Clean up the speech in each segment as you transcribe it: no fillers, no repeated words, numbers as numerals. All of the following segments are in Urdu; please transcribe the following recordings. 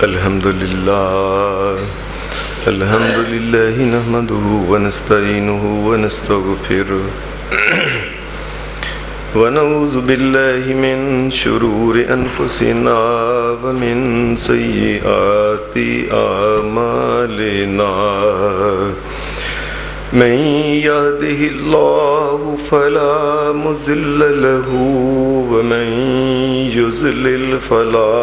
الحمد لله نحمده ونستعينه ونستغفره ونعوذ بالله من شرور أنفسنا ومن سيئات أعمالنا من يهده الله فلا مضل له ومن يضلل فلا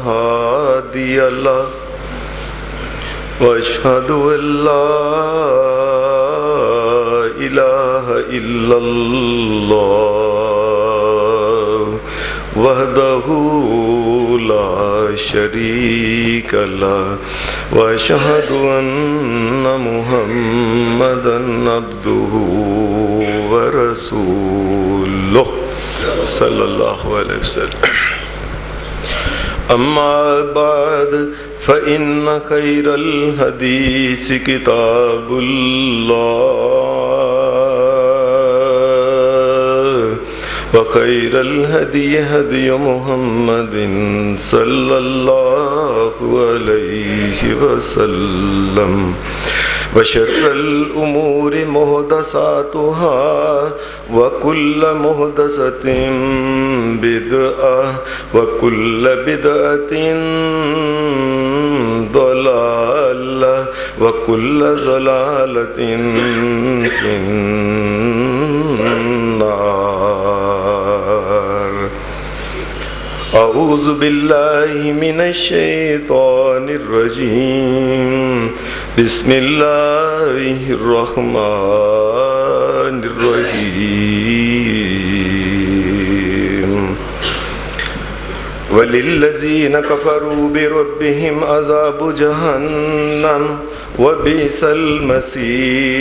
هادي له وأشهد أن لا إله إلا الله وحده لا شريك له وأشهد أن محمدا عبده ورسوله صلى الله عليه وسلم. أما بعد فإن خير الحديث كتاب الله وخير الهدي هدي محمد صلى الله عليه وسلم وشر الأمور محدثاتها وكل محدثة بدعة وكل بدعة ضلالة وكل ضلالة في النار. أعوذ بالله من الشيطان الرجيم. بسم الله الرحمن الرحيم. وللذين كفروا بربهم عذاب جهنم وبئس المصير.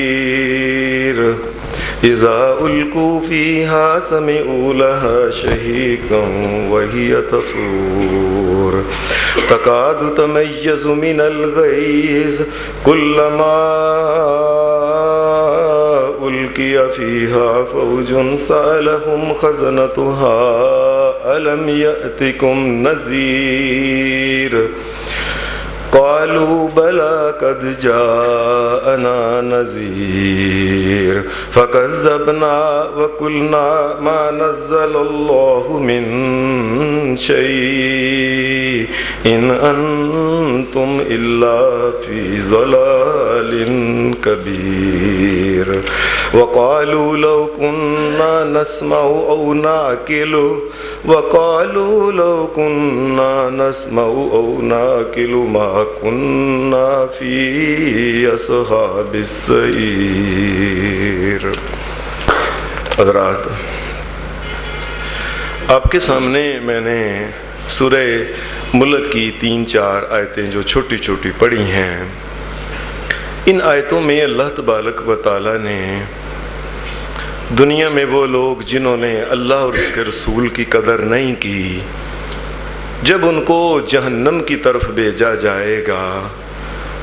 إذا ألقوا فيها سمعوا لها شهيقا وهي تفور تكاد تميز من الغيظ كلما ألقي فيها فوج سألهم خزنتها ألم يأتكم نذير قالوا بلى قد جاءنا نذير فكذبنا وقلنا ما نزل الله من شيء إن أنتم إلا في ضلال كبير. وقالوا لو كنا نسمع أو نعقل وقالوا لو كنا نسمع أو نعقل ما كنا في أصحاب السعير. حضرات، آپ کے سامنے میں نے سورہ ملک کی 3-4 آیتیں جو چھوٹی چھوٹی پڑھی ہیں، ان آیتوں میں اللہ تبارک و تعالیٰ نے دنیا میں وہ لوگ جنہوں نے اللہ اور اس کے رسول کی قدر نہیں کی، جب ان کو جہنم کی طرف بھیجا جائے گا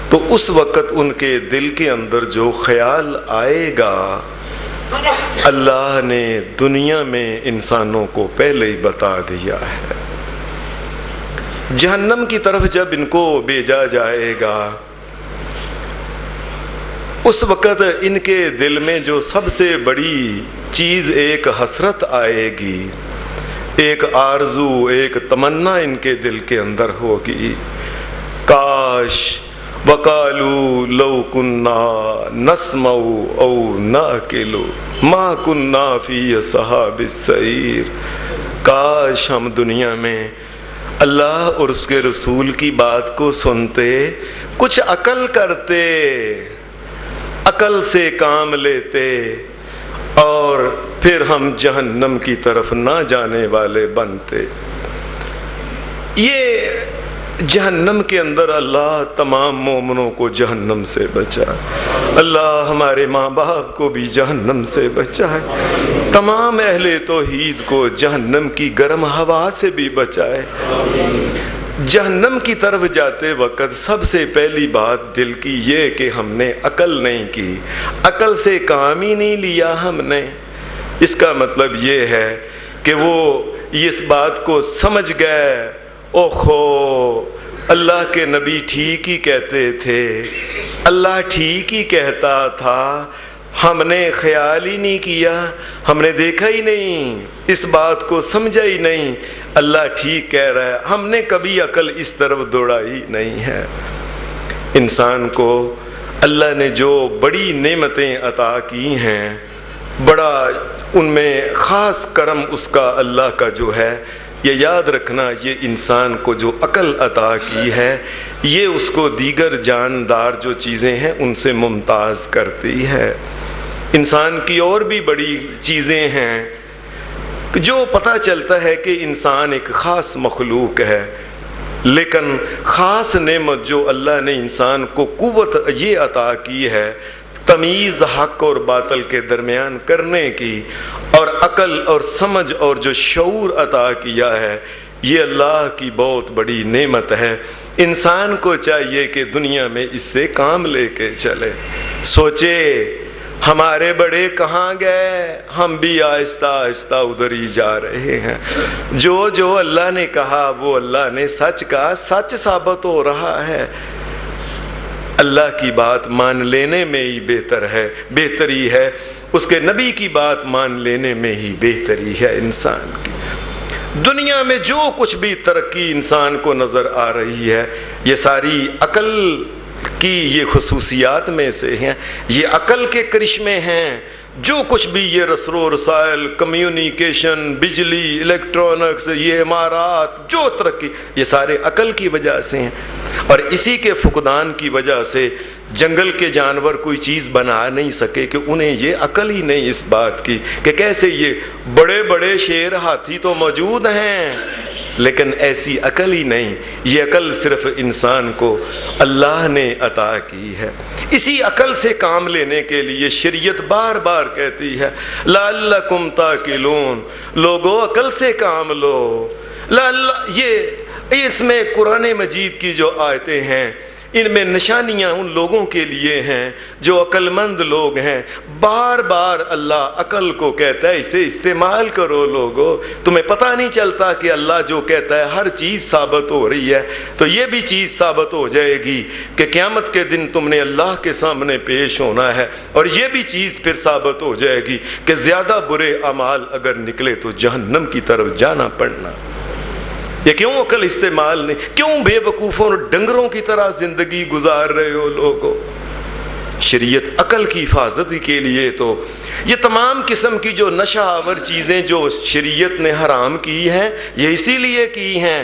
تو اس وقت ان کے دل کے اندر جو خیال آئے گا اللہ نے دنیا میں انسانوں کو پہلے ہی بتا دیا ہے. جہنم کی طرف جب ان کو بھیجا جائے گا اس وقت ان کے دل میں جو سب سے بڑی چیز ایک حسرت آئے گی، ایک آرزو، ایک تمنا ان کے دل کے اندر ہوگی، کاش وَقَالُوا لَوْ كُنَّا نَسْمَعُ أَوْ نَعْقِلُ مَا كُنَّا فِي أَصْحَابِ السَّعِيرِ. کاش ہم دنیا میں اللہ اور اس کے رسول کی بات کو سنتے، کچھ عقل کرتے، عقل سے کام لیتے اور پھر ہم جہنم کی طرف نہ جانے والے بنتے. یہ جہنم کے اندر اللہ تمام مومنوں کو جہنم سے بچائے، اللہ ہمارے ماں باپ کو بھی جہنم سے بچائے، تمام اہل توحید کو جہنم کی گرم ہوا سے بھی بچائے. جہنم کی طرف جاتے وقت سب سے پہلی بات دل کی یہ کہ ہم نے عقل نہیں کی، عقل سے کام ہی نہیں لیا ہم نے. اس کا مطلب یہ ہے کہ وہ اس بات کو سمجھ گئے، اوہو اللہ کے نبی ٹھیک ہی کہتے تھے، اللہ ٹھیک ہی کہتا تھا، ہم نے خیال ہی نہیں کیا، ہم نے دیکھا ہی نہیں، اس بات کو سمجھا ہی نہیں، اللہ ٹھیک کہہ رہا ہے، ہم نے کبھی عقل اس طرف دوڑائی نہیں ہے۔ انسان کو اللہ نے جو بڑی نعمتیں عطا کی ہیں، بڑا ان میں خاص کرم اس کا اللہ کا جو ہے، یہ یاد رکھنا، یہ انسان کو جو عقل عطا کی ہے، یہ اس کو دیگر جاندار جو چیزیں ہیں ان سے ممتاز کرتی ہے۔ انسان کی اور بھی بڑی چیزیں ہیں جو پتہ چلتا ہے کہ انسان ایک خاص مخلوق ہے، لیکن خاص نعمت جو اللہ نے انسان کو قوت یہ عطا کی ہے تمیز حق اور باطل کے درمیان کرنے کی، اور عقل اور سمجھ اور جو شعور عطا کیا ہے، یہ اللہ کی بہت بڑی نعمت ہے۔ انسان کو چاہیے کہ دنیا میں اس سے کام لے کے چلے، سوچے ہمارے بڑے کہاں گئے، ہم بھی آہستہ آہستہ ادھر ہی جا رہے ہیں۔ جو اللہ نے کہا وہ اللہ نے سچ کہا، سچ ثابت ہو رہا ہے۔ اللہ کی بات مان لینے میں ہی بہتری ہے، اس کے نبی کی بات مان لینے میں ہی بہتری ہے انسان کی۔ دنیا میں جو کچھ بھی ترقی انسان کو نظر آ رہی ہے، یہ ساری عقل کی یہ خصوصیات میں سے ہیں، یہ عقل کے کرشمے ہیں۔ جو کچھ بھی یہ رسل و رسائل، کمیونیکیشن، بجلی، الیکٹرانکس، یہ عمارات، جو ترقی، یہ سارے عقل کی وجہ سے ہیں، اور اسی کے فقدان کی وجہ سے جنگل کے جانور کوئی چیز بنا نہیں سکے کہ انہیں یہ عقل ہی نہیں اس بات کی کہ کیسے یہ بڑے بڑے شیر ہاتھی تو موجود ہیں، لیکن ایسی عقل ہی نہیں۔ یہ عقل صرف انسان کو اللہ نے عطا کی ہے۔ اسی عقل سے کام لینے کے لیے شریعت بار بار کہتی ہے لعلکم تعقلون، لوگو عقل سے کام لو۔ یہ اس میں قرآن مجید کی جو آیتیں ہیں، ان میں نشانیاں ان لوگوں کے لیے ہیں جو عقل مند لوگ ہیں۔ بار بار اللہ عقل کو کہتا ہے اسے استعمال کرو لوگو۔ تمہیں پتہ نہیں چلتا کہ اللہ جو کہتا ہے ہر چیز ثابت ہو رہی ہے، تو یہ بھی چیز ثابت ہو جائے گی کہ قیامت کے دن تم نے اللہ کے سامنے پیش ہونا ہے، اور یہ بھی چیز پھر ثابت ہو جائے گی کہ زیادہ برے اعمال اگر نکلے تو جہنم کی طرف جانا پڑنا۔ یہ کیوں عقل استعمال نہیں؟ کیوں بے وقوفوں اور ڈنگروں کی طرح زندگی گزار رہے ہو لوگوں؟ شریعت عقل کی حفاظت کے لیے تو یہ تمام قسم کی جو نشہ آور چیزیں جو شریعت نے حرام کی ہیں، یہ اسی لیے کی ہیں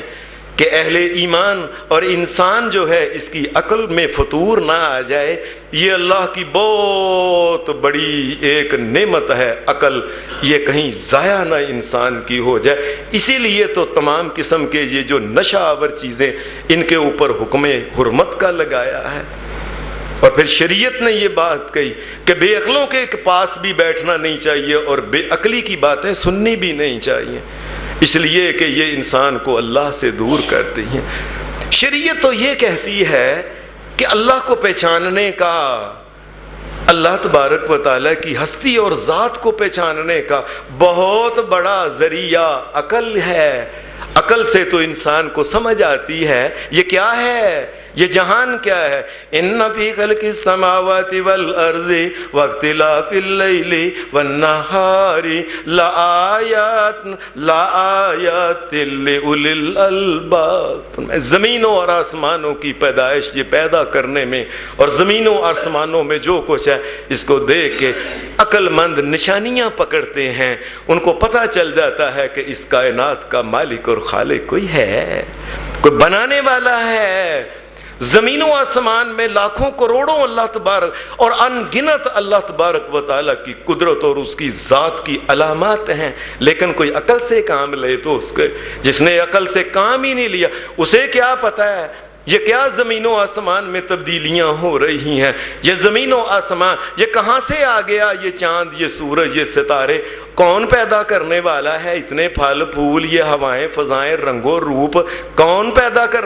کہ اہل ایمان اور انسان جو ہے اس کی عقل میں فطور نہ آ جائے۔ یہ اللہ کی بہت بڑی ایک نعمت ہے عقل، یہ کہیں ضائع نہ انسان کی ہو جائے۔ اسی لیے تو تمام قسم کے یہ جو نشہ آور چیزیں، ان کے اوپر حکم حرمت کا لگایا ہے۔ اور پھر شریعت نے یہ بات کہی کہ بے عقلوں کے پاس بھی بیٹھنا نہیں چاہیے اور بے عقلی کی باتیں سننی بھی نہیں چاہیے، اس لیے کہ یہ انسان کو اللہ سے دور کرتی ہیں۔ شریعت تو یہ کہتی ہے کہ اللہ کو پہچاننے کا، اللہ تبارک و تعالیٰ کی ہستی اور ذات کو پہچاننے کا بہت بڑا ذریعہ عقل ہے۔ عقل سے تو انسان کو سمجھ آتی ہے یہ کیا ہے، یہ جہان کیا ہے۔ ان فی خلق السماوات والارض واختلاف اللیل والنہار لآیات لأولی الالباب۔ زمینوں اور آسمانوں کی پیدائش، یہ پیدا کرنے میں اور زمینوں اور آسمانوں میں جو کچھ ہے، اس کو دیکھ کے عقل مند نشانیاں پکڑتے ہیں، ان کو پتہ چل جاتا ہے کہ اس کائنات کا مالک اور خالق کوئی ہے، کوئی بنانے والا ہے۔ زمین و آسمان میں لاکھوں کروڑوں اللہ تبارک اور ان گنت اللہ تبارک و تعالیٰ کی قدرت اور اس کی ذات کی علامات ہیں، لیکن کوئی عقل سے کام لے تو اس کے، جس نے عقل سے کام ہی نہیں لیا اسے کیا پتہ ہے یہ کیا زمین و آسمان میں تبدیلیاں ہو رہی ہیں، یہ زمین و آسمان یہ کہاں سے آ گیا، یہ چاند، یہ سورج، یہ ستارے کون پیدا کرنے والا ہے، اتنے پھل پھول، یہ ہوائیں فضائیں رنگ و روپ کون پیدا کر۔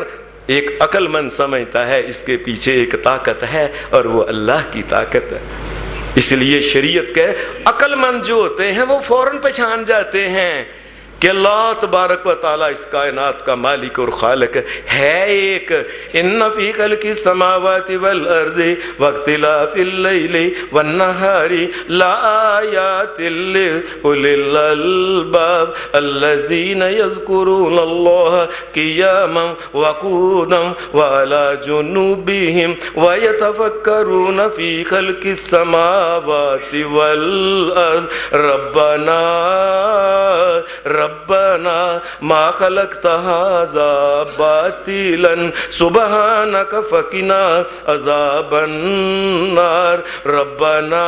ایک عقل مند سمجھتا ہے اس کے پیچھے ایک طاقت ہے اور وہ اللہ کی طاقت ہے۔ اس لیے شریعت کے عقل مند جو ہوتے ہیں وہ فوراً پہچان جاتے ہیں کہ اللہ تبارک و تعالیٰ اس کائنات کا مالک اور خالق ہے ایک. ان فی خلق السماوات والارض واختلاف اللیل والنہار لآیات لأولی الالباب الذین یذکرون اللہ قیاما وقودا وعلی جنوبہم ویتفکرون فی خلق السماوات والارض ربنا ما خلقت هذا باطلا سبحانك فقنا عذاب النار ربنا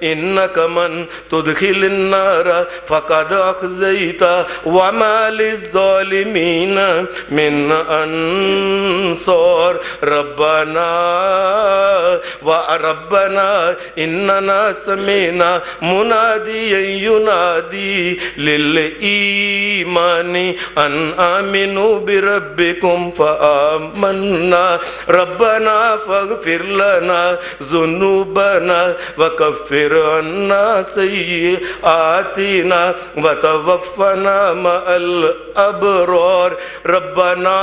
انك من تدخل النار فقد اخزيته وما للظالمين من انصار ربنا اننا سمعنا مناديا ينادي للإيمان أن آمنوا بربكم فآمنا ربنا فاغفر لنا ذنوبنا وكفر عنا سيئاتنا وتوفنا مع الأبرار ربنا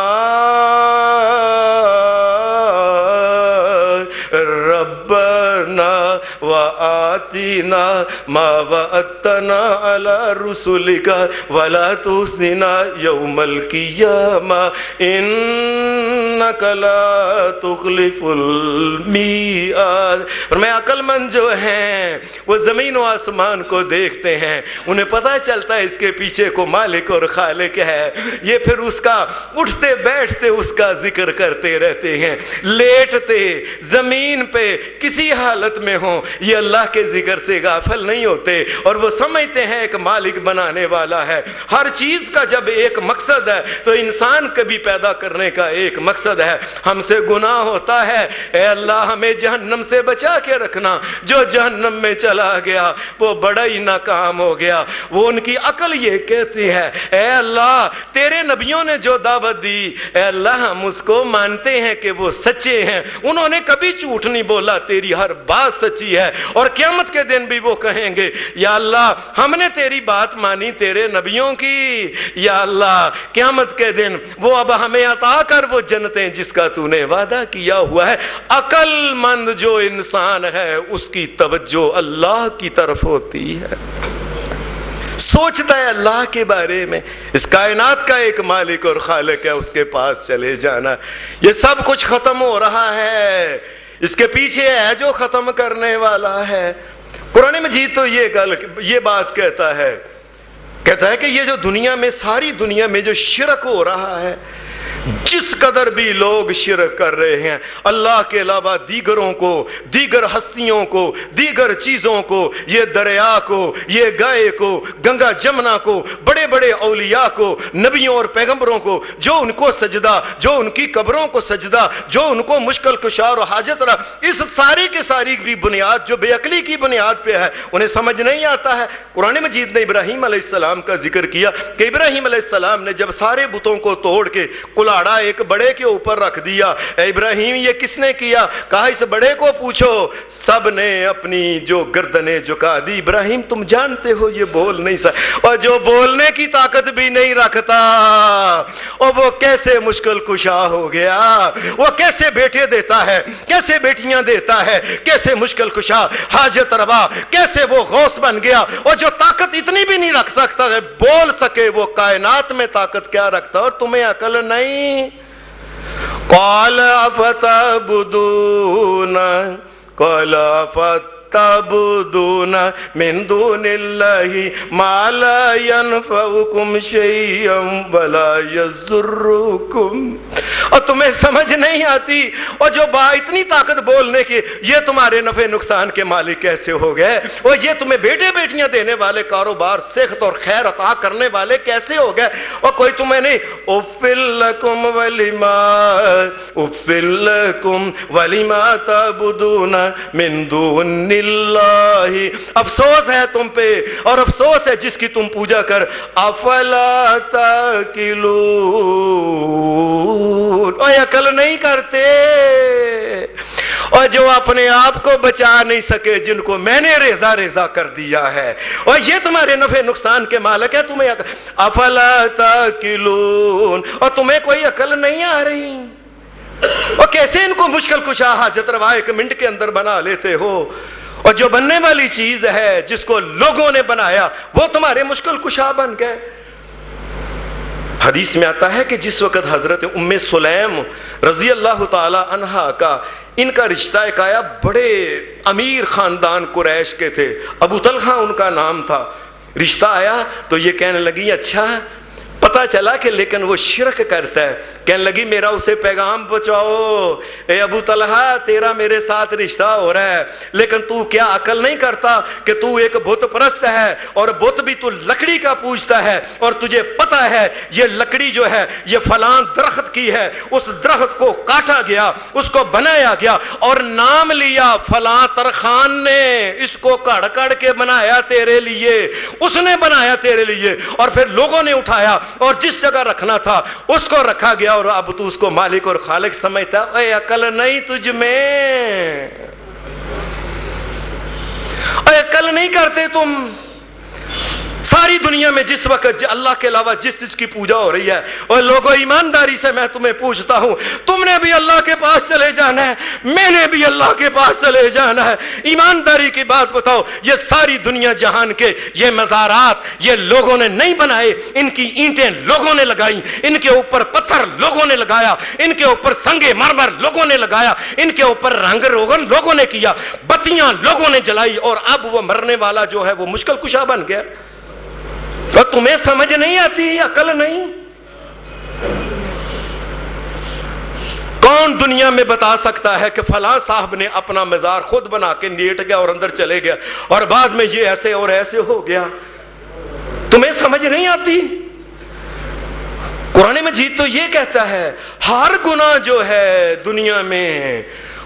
وآتنا ما وعدتنا على رسلك ولا تخزنا يوم القيامة إنك لا تخلف الميعاد. اور میں عقل مند جو ہیں وہ زمین و آسمان کو دیکھتے ہیں, انہیں پتہ چلتا ہے اس کے پیچھے کو مالک اور خالق ہے. یہ پھر اس کا اٹھتے بیٹھتے اس کا ذکر کرتے رہتے ہیں, لیٹتے زمین پہ کسی حالت میں ہوں یہ اللہ کے ذکر سے غافل نہیں ہوتے, اور وہ سمجھتے ہیں ایک مالک بنانے والا ہے. ہر چیز کا جب ایک مقصد ہے تو انسان کبھی پیدا کرنے کا ایک مقصد ہے. ہم سے گناہ ہوتا ہے, اے اللہ ہمیں جہنم سے بچا کے رکھنا. جو جہنم میں چلا گیا وہ بڑا ہی ناکام ہو گیا. وہ ان کی عقل یہ کہتی ہے اے اللہ تیرے نبیوں نے جو دعوت دی, اے اللہ ہم اس کو مانتے ہیں کہ وہ سچے ہیں, انہوں نے کبھی جھوٹ نہیں بولا, تیری ہر بات سچی ہے. اور قیامت کے دن بھی وہ کہیں گے یا اللہ ہم نے تیری بات مانی تیرے نبیوں کی, یا اللہ قیامت کے دن وہ اب ہمیں عطا کر وہ جنتیں جس کا تو نے وعدہ کیا ہوا ہے. عقل مند جو انسان ہے اس کی توجہ اللہ کی طرف ہوتی ہے, سوچتا ہے اللہ کے بارے میں, اس کائنات کا ایک مالک اور خالق ہے, اس کے پاس چلے جانا. یہ سب کچھ ختم ہو رہا ہے, اس کے پیچھے ہے جو ختم کرنے والا ہے. قرآن مجید تو یہ بات کہتا ہے کہ یہ جو دنیا میں ساری دنیا میں جو شرک ہو رہا ہے, جس قدر بھی لوگ شرک کر رہے ہیں اللہ کے علاوہ دیگروں کو, دیگر ہستیوں کو, دیگر چیزوں کو, یہ دریا کو, یہ گائے کو, گنگا جمنا کو, بڑے بڑے اولیاء کو, نبیوں اور پیغمبروں کو, جو ان کو سجدہ, جو ان کی قبروں کو سجدہ, جو ان کو مشکل کشار و حاجت رہا, اس ساری کی ساری بھی بنیاد جو بے عقلی کی بنیاد پہ ہے انہیں سمجھ نہیں آتا ہے. قرآن مجید نے ابراہیم علیہ السلام کا ذکر کیا کہ ابراہیم علیہ السلام نے جب سارے بتوں کو توڑ کے کلاڑا ایک بڑے کے اوپر رکھ دیا, اے ابراہیم یہ کس نے کیا؟ کہا اس بڑے کو پوچھو. سب نے اپنی جو گردنیں جھکا دی. ابراہیم تم جانتے ہو یہ بول نہیں سکتا, اور جو بولنے کی طاقت بھی نہیں رکھتا, اور وہ کیسے مشکل کشا ہو گیا, وہ کیسے بیٹے دیتا ہے, کیسے بیٹیاں دیتا ہے, کیسے مشکل کشا, حاجت روا, کیسے وہ غوث بن گیا. اور جو طاقت اتنی بھی نہیں رکھ سکتا ہے بول سکے, وہ کائنات میں طاقت کیا رکھتا, اور تمہیں عقل نہیں. قال افتعبدون قال تعبدون من دون الله ما لا ينفعكم شيئا ولا يضركم. اور تمہیں سمجھ نہیں آتی, اور جو اتنی طاقت بولنے کی, یہ تمہارے نفع نقصان کے مالک کیسے ہو گئے, اور یہ تمہیں بیٹے بیٹیاں دینے والے, کاروبار صحت اور خیر عطا کرنے والے کیسے ہو گئے, اور کوئی تمہیں نہیں. افل لکم ولما تعبدون من دون اللہ. افسوس ہے تم پہ, اور افسوس ہے جس کی تم پوجا کر. افلا تاکلون, اور عقل نہیں کرتے. اور اور جو اپنے آپ کو بچا نہیں سکے جن کو میں نے ریزہ ریزہ کر دیا ہے، اور یہ تمہارے نفع نقصان کے مالک ہے، تمہیں افلا تاکلون، اور تمہیں کوئی عقل نہیں آ رہی؟ اور کیسے ان کو مشکل کشا حاجت روا ایک منٹ کے اندر بنا لیتے ہو، اور جو بننے والی چیز ہے جس کو لوگوں نے بنایا وہ تمہارے مشکل کشا بن گئے۔ حدیث میں آتا ہے کہ جس وقت حضرت ام سلیم رضی اللہ تعالی عنہا کا ان کا رشتہ ایک آیا، بڑے امیر خاندان قریش کے تھے، ابو طلحہ ان کا نام تھا، رشتہ آیا تو یہ کہنے لگی اچھا، پتا چلا کہ لیکن وہ شرک کرتا ہے، کہنے لگی میرا اسے پیغام پہنچاؤ، اے ابو طلحہ تیرا میرے ساتھ رشتہ ہو رہا ہے، لیکن تو کیا عقل نہیں کرتا کہ تو ایک بت پرست ہے، اور بت بھی تو لکڑی کا پوجتا ہے، اور تجھے پتا ہے یہ لکڑی جو ہے یہ فلاں درخت کی ہے، اس درخت کو کاٹا گیا، اس کو بنایا گیا، اور نام لیا فلاں ترخان نے اس کو کڑ کڑ کے بنایا تیرے لیے، اس نے بنایا تیرے لیے، اور پھر لوگوں نے اٹھایا اور جس جگہ رکھنا تھا اس کو رکھا گیا، اور اب تو اس کو مالک اور خالق سمجھتا۔ اے عقل نہیں تجھ میں، اے عقل نہیں کرتے تم؟ ساری دنیا میں جس وقت اللہ کے علاوہ جس چیز کی پوجا ہو رہی ہے، اور لوگوں ایمانداری سے میں تمہیں پوچھتا ہوں، تم نے بھی اللہ کے پاس چلے جانا ہے، میں نے بھی اللہ کے پاس چلے جانا ہے، ایمانداری کی بات بتاؤ، یہ ساری دنیا جہان کے یہ مزارات یہ لوگوں نے نہیں بنائے، ان کی اینٹیں لوگوں نے لگائیں، ان کے اوپر پتھر لوگوں نے لگایا، ان کے اوپر سنگ مرمر لوگوں نے لگایا، ان کے اوپر رنگ روغن لوگوں نے کیا، بتیاں لوگوں نے جلائی، اور اب وہ مرنے والا جو ہے وہ مشکل کشا بن گیا۔ اور تمہیں سمجھ نہیں آتی، عقل نہیں؟ کون دنیا میں بتا سکتا ہے کہ فلاں صاحب نے اپنا مزار خود بنا کے لیٹ گیا اور اندر چلے گیا، اور بعد میں یہ ایسے اور ایسے ہو گیا؟ تمہیں سمجھ نہیں آتی؟ قرآن مجید تو یہ کہتا ہے ہر گناہ جو ہے دنیا میں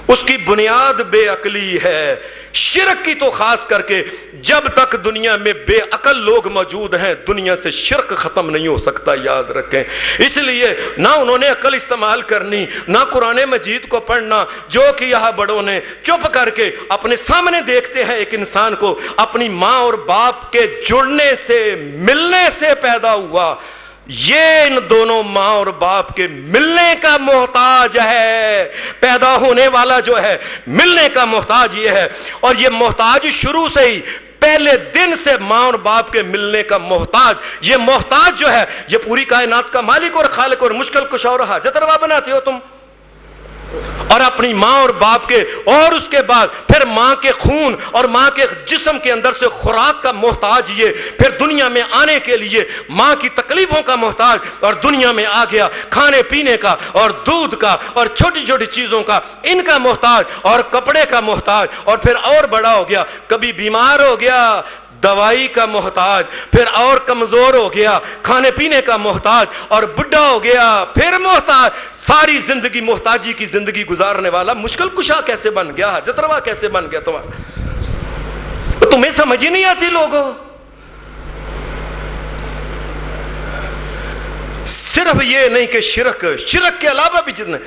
اس کی بنیاد بے عقلی ہے، شرک کی تو خاص کر کے جب تک دنیا میں بے عقل لوگ موجود ہیں دنیا سے شرک ختم نہیں ہو سکتا، یاد رکھیں۔ اس لیے نہ انہوں نے عقل استعمال کرنی، نہ قرآن مجید کو پڑھنا، جو کہ یہاں بڑوں نے چپ کر کے اپنے سامنے دیکھتے ہیں ایک انسان کو اپنی ماں اور باپ کے جڑنے سے ملنے سے پیدا ہوا، یہ ان دونوں ماں اور باپ کے ملنے کا محتاج ہے، پیدا ہونے والا جو ہے ملنے کا محتاج یہ ہے، اور یہ محتاج شروع سے ہی پہلے دن سے ماں اور باپ کے ملنے کا محتاج، یہ محتاج جو ہے یہ پوری کائنات کا مالک اور خالق اور مشکل کشا اور حاجت روا بناتے ہو تم، اور اپنی ماں اور باپ کے، اور اس کے بعد پھر ماں کے خون اور ماں کے جسم کے اندر سے خوراک کا محتاج، یہ پھر دنیا میں آنے کے لیے ماں کی تکلیفوں کا محتاج، اور دنیا میں آ گیا کھانے پینے کا اور دودھ کا اور چھوٹی چھوٹی چیزوں کا ان کا محتاج، اور کپڑے کا محتاج، اور پھر اور بڑا ہو گیا کبھی بیمار ہو گیا دوائی کا محتاج، پھر اور کمزور ہو گیا کھانے پینے کا محتاج، اور بڈھا ہو گیا پھر محتاج، ساری زندگی محتاجی کی زندگی گزارنے والا مشکل کشا کیسے بن گیا، حاجت روا کیسے بن گیا تمہارا؟ تمہیں سمجھ ہی نہیں آتی لوگوں؟ صرف یہ نہیں کہ شرک کے علاوہ بھی جتنے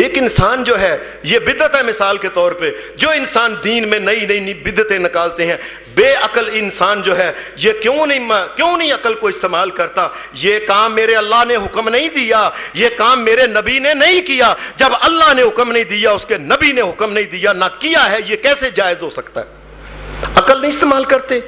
ایک انسان جو ہے یہ بدعت ہے، مثال کے طور پہ جو انسان دین میں نئی نئی بدعتیں نکالتے ہیں، بے عقل انسان جو ہے یہ کیوں نہیں عقل کو استعمال کرتا؟ یہ کام میرے اللہ نے حکم نہیں دیا، یہ کام میرے نبی نے نہیں کیا، جب اللہ نے حکم نہیں دیا اس کے نبی نے حکم نہیں دیا نہ کیا ہے، یہ کیسے جائز ہو سکتا ہے؟ عقل نہیں استعمال کرتے۔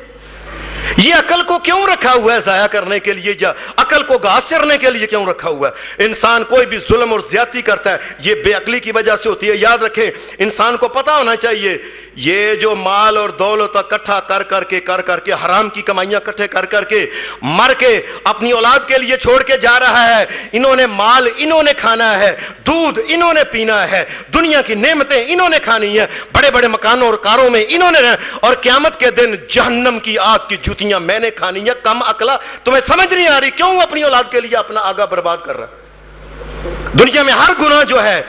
یہ عقل کو کیوں رکھا ہوا ہے؟ ضائع کرنے کے لیے، یا عقل کو گھاس چرنے کے لیے کیوں رکھا ہوا ہے؟ انسان کوئی بھی ظلم اور زیادتی کرتا ہے یہ بے عقلی کی وجہ سے ہوتی ہے۔ یاد رکھیں انسان کو پتا ہونا چاہیے یہ جو مال اور دولت اکٹھا کر کر کے حرام کی کمائیاں اکٹھے کر کے مر کے اپنی اولاد کے لیے چھوڑ کے جا رہا ہے، انہوں نے مال انہوں نے کھانا ہے، دودھ انہوں نے پینا ہے، دنیا کی نعمتیں انہوں نے کھانی ہے، بڑے بڑے مکانوں اور کاروں میں انہوں نے رہنا، اور قیامت کے دن جہنم کی آگ کی جوتیاں میں نے کھانی ہے۔ کم عقلا، تمہیں سمجھ نہیں آ رہی کیوں اپنی اولاد کے لیے اپنا آگا برباد کر رہا ہے؟ دنیا میں ہر گناہ جو ہے،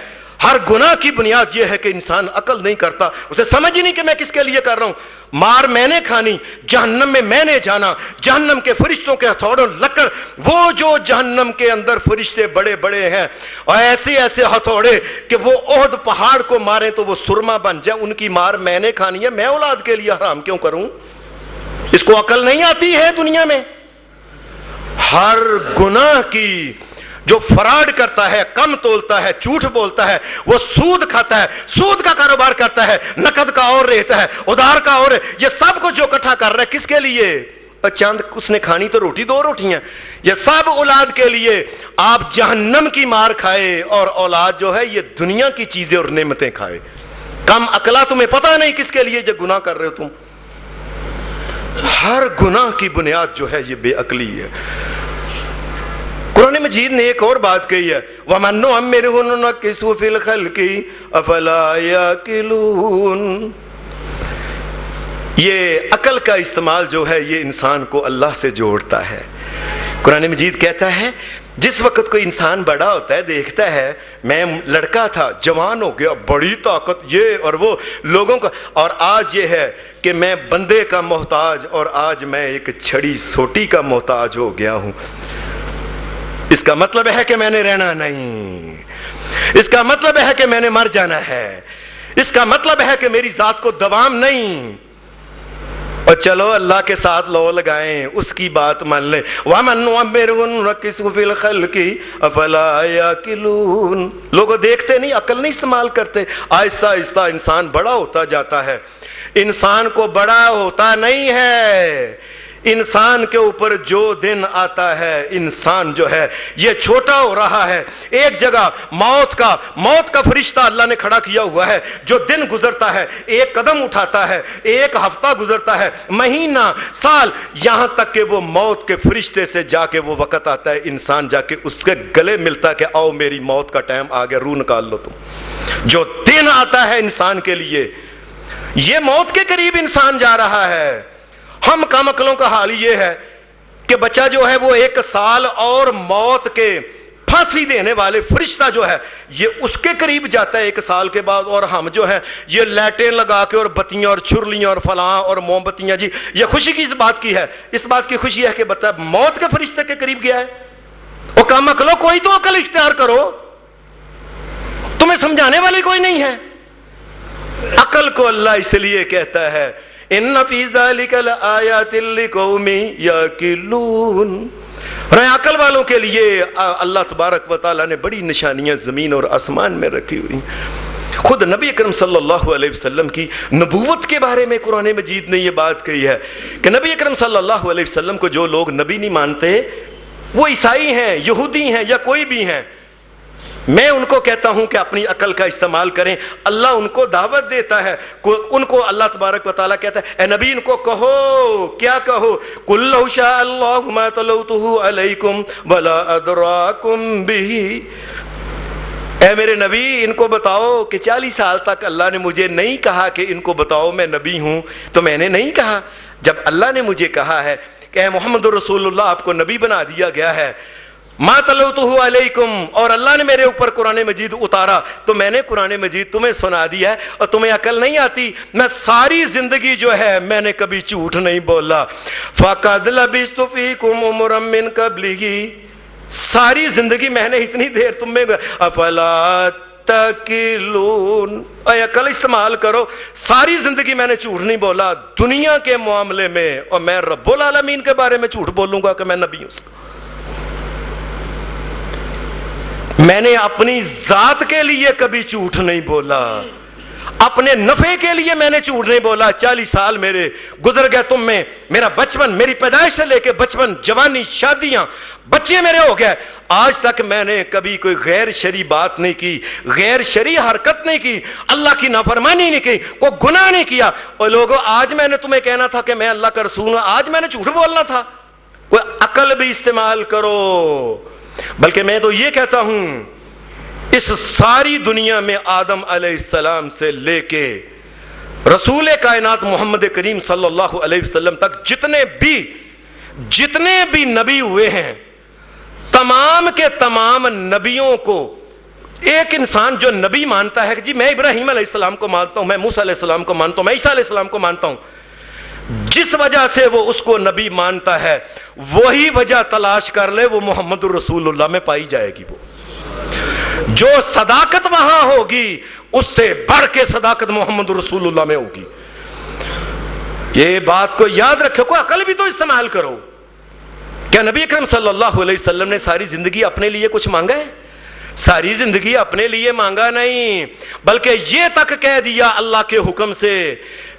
ہر گناہ کی بنیاد یہ ہے کہ انسان عقل نہیں کرتا، اسے سمجھ ہی نہیں کہ میں کس کے لیے کر رہا ہوں۔ مار میں نے کھانی، جہنم میں نے جانا، جہنم کے فرشتوں کے ہتھوڑوں لکڑ، وہ جو جہنم کے اندر فرشتے بڑے بڑے ہیں اور ایسے ایسے ہتھوڑے کہ وہ احد پہاڑ کو ماریں تو وہ سرما بن جائے، ان کی مار میں نے کھانی ہے، میں اولاد کے لیے حرام کیوں کروں؟ اس کو عقل نہیں آتی ہے دنیا میں۔ ہر گناہ کی جو فراڈ کرتا ہے، کم تولتا ہے، جھوٹ بولتا ہے، وہ سود کھاتا ہے، سود کا کاروبار کرتا ہے، نقد کا اور رہتا ہے، ادھار کا اور، یہ سب کو جو اکٹھا کر رہا ہے کس کے لیے؟ چند اس نے کھانی تو روٹی، 2 روٹیاں، یہ سب اولاد کے لیے۔ آپ جہنم کی مار کھائے اور اولاد جو ہے یہ دنیا کی چیزیں اور نعمتیں کھائے۔ کم عقلا، تمہیں پتہ نہیں کس کے لیے جو گناہ کر رہے ہو تم۔ ہر گناہ کی بنیاد جو ہے یہ بے عقلی ہے۔ قرآن مجید نے ایک اور بات کہی ہے، وَمَن نُعَمِّرْهُ نُنَكِّسْهُ فِي الْخَلْقِ أَفَلَا يَعْقِلُونَ۔ یہ عقل کا استعمال جو ہے یہ انسان کو اللہ سے جوڑتا ہے۔ قرآن مجید کہتا ہے جس وقت کوئی انسان بڑا ہوتا ہے، دیکھتا ہے میں لڑکا تھا، جوان ہو گیا، بڑی طاقت، یہ اور وہ لوگوں کا، اور آج یہ ہے کہ میں بندے کا محتاج، اور آج میں ایک چھڑی سوٹی کا محتاج ہو گیا ہوں۔ اس کا مطلب ہے کہ میں نے رہنا نہیں، اس کا مطلب ہے کہ میں نے مر جانا ہے، اس کا مطلب ہے کہ میری ذات کو دوام نہیں۔ اور چلو اللہ کے ساتھ لو لگائیں، اس کی بات مان لیں۔ وَمَن نُعَمِّرْهُ نُنَكِّسْهُ فِي الْخَلْقِ أَفَلَا يَعْقِلُونَ۔ لوگوں دیکھتے نہیں، عقل نہیں استعمال کرتے۔ آہستہ آہستہ انسان بڑا ہوتا جاتا ہے، انسان کو بڑا ہوتا نہیں ہے۔ انسان کے اوپر جو دن آتا ہے انسان جو ہے یہ چھوٹا ہو رہا ہے۔ ایک جگہ موت کا فرشتہ اللہ نے کھڑا کیا ہوا ہے، جو دن گزرتا ہے، ایک قدم اٹھاتا ہے، ایک ہفتہ گزرتا ہے، مہینہ، سال، یہاں تک کہ وہ موت کے فرشتے سے جا کے وہ وقت آتا ہے، انسان جا کے اس کے گلے ملتا ہے کہ آؤ میری موت کا ٹائم آ گیا، روح نکال لو تم۔ جو دن آتا ہے انسان کے لیے، یہ موت کے قریب انسان جا رہا ہے۔ ہم کم عقلوں کا حال یہ ہے کہ بچہ جو ہے وہ 1 سال اور موت کے پھانسی دینے والے فرشتہ جو ہے یہ اس کے قریب جاتا ہے 1 سال کے بعد، اور ہم جو ہے یہ لائٹیں لگا کے اور بتیاں اور چھرلیاں اور فلاں اور موم بتیاں، جی یہ خوشی کی اس بات کی ہے، اس بات کی خوشی ہے کہ بچہ موت کے فرشتے کے قریب گیا ہے۔ اور کم عقلوں، کوئی تو عقل اختیار کرو، تمہیں سمجھانے والی کوئی نہیں ہے۔ عقل کو اللہ اس لیے کہتا ہے ان فی ذلک لآیات لقوم یعقلون، اور عقل والوں کے لیے اللہ تبارک و تعالیٰ نے بڑی نشانیاں زمین اور آسمان میں رکھی ہوئی۔ خود نبی اکرم صلی اللہ علیہ وسلم کی نبوت کے بارے میں قرآن مجید نے یہ بات کہی ہے کہ نبی اکرم صلی اللہ علیہ وسلم کو جو لوگ نبی نہیں مانتے، وہ عیسائی ہیں، یہودی ہیں یا کوئی بھی ہیں، میں ان کو کہتا ہوں کہ اپنی عقل کا استعمال کریں۔ اللہ ان کو دعوت دیتا ہے، ان کو اللہ تبارک و تعالیٰ کہتا ہے اے نبی ان کو کہو، کیا کہو؟ قُلْ لَوْ شَاءَ اللَّهُ مَا تَلَوْتُهُ عَلَيْكُمْ وَلَا أَدْرَاكُمْ بِهِ۔ اے میرے نبی ان کو بتاؤ کہ 40 سال تک اللہ نے مجھے نہیں کہا کہ ان کو بتاؤ میں نبی ہوں، تو میں نے نہیں کہا۔ جب اللہ نے مجھے کہا ہے کہ اے محمد رسول اللہ آپ کو نبی بنا دیا گیا ہے، ما تلوتہ علیکم، اور اللہ نے میرے اوپر قرآن مجید اتارا، تو میں نے قرآن مجید تمہیں سنا دیا ہے، اور تمہیں عقل نہیں آتی۔ میں ساری زندگی جو ہے میں نے کبھی جھوٹ نہیں بولا۔ فَقَدْ لَبِثْتُ فِيكُمْ عُمُرًا مِّن قَبْلِهِ، ساری زندگی میں نے اتنی دیر تم میں، افلا تَعْقِلُونَ، اے عقل استعمال کرو۔ ساری زندگی میں نے جھوٹ نہیں بولا دنیا کے معاملے میں، اور میں رب العالمین کے بارے میں جھوٹ بولوں گا کہ میں نبی ہوں؟ میں نے اپنی ذات کے لیے کبھی جھوٹ نہیں بولا، اپنے نفع کے لیے میں نے جھوٹ نہیں بولا۔ 40 سال میرے گزر گئے تم میں، میرا بچپن، میری پیدائش سے لے کے بچپن، جوانی، شادیاں، بچے میرے ہو گئے، آج تک میں نے کبھی کوئی غیر شرعی بات نہیں کی، غیر شرعی حرکت نہیں کی، اللہ کی نافرمانی نہیں کی، کوئی گناہ نہیں کیا۔ اور لوگوں آج میں نے تمہیں کہنا تھا کہ میں اللہ کا رسول ہوں، آج میں نے جھوٹ بولنا تھا؟ کوئی عقل بھی استعمال کرو۔ بلکہ میں تو یہ کہتا ہوں اس ساری دنیا میں آدم علیہ السلام سے لے کے رسول کائنات محمد کریم صلی اللہ علیہ وسلم تک جتنے بھی نبی ہوئے ہیں، تمام کے تمام نبیوں کو ایک انسان جو نبی مانتا ہے کہ جی میں ابراہیم علیہ السلام کو مانتا ہوں، میں موسیٰ علیہ السلام کو مانتا ہوں، میں عیسیٰ علیہ السلام کو مانتا ہوں، جس وجہ سے وہ اس کو نبی مانتا ہے وہی وجہ تلاش کر لے، وہ محمد الرسول اللہ میں پائی جائے گی۔ وہ جو صداقت وہاں ہوگی اس سے بڑھ کے صداقت محمد الرسول اللہ میں ہوگی۔ یہ بات کو یاد رکھو، کوئی عقل بھی تو استعمال کرو۔ کیا نبی اکرم صلی اللہ علیہ وسلم نے ساری زندگی اپنے لیے کچھ مانگا ہے؟ ساری زندگی اپنے لیے مانگا نہیں، بلکہ یہ تک کہہ دیا اللہ کے حکم سے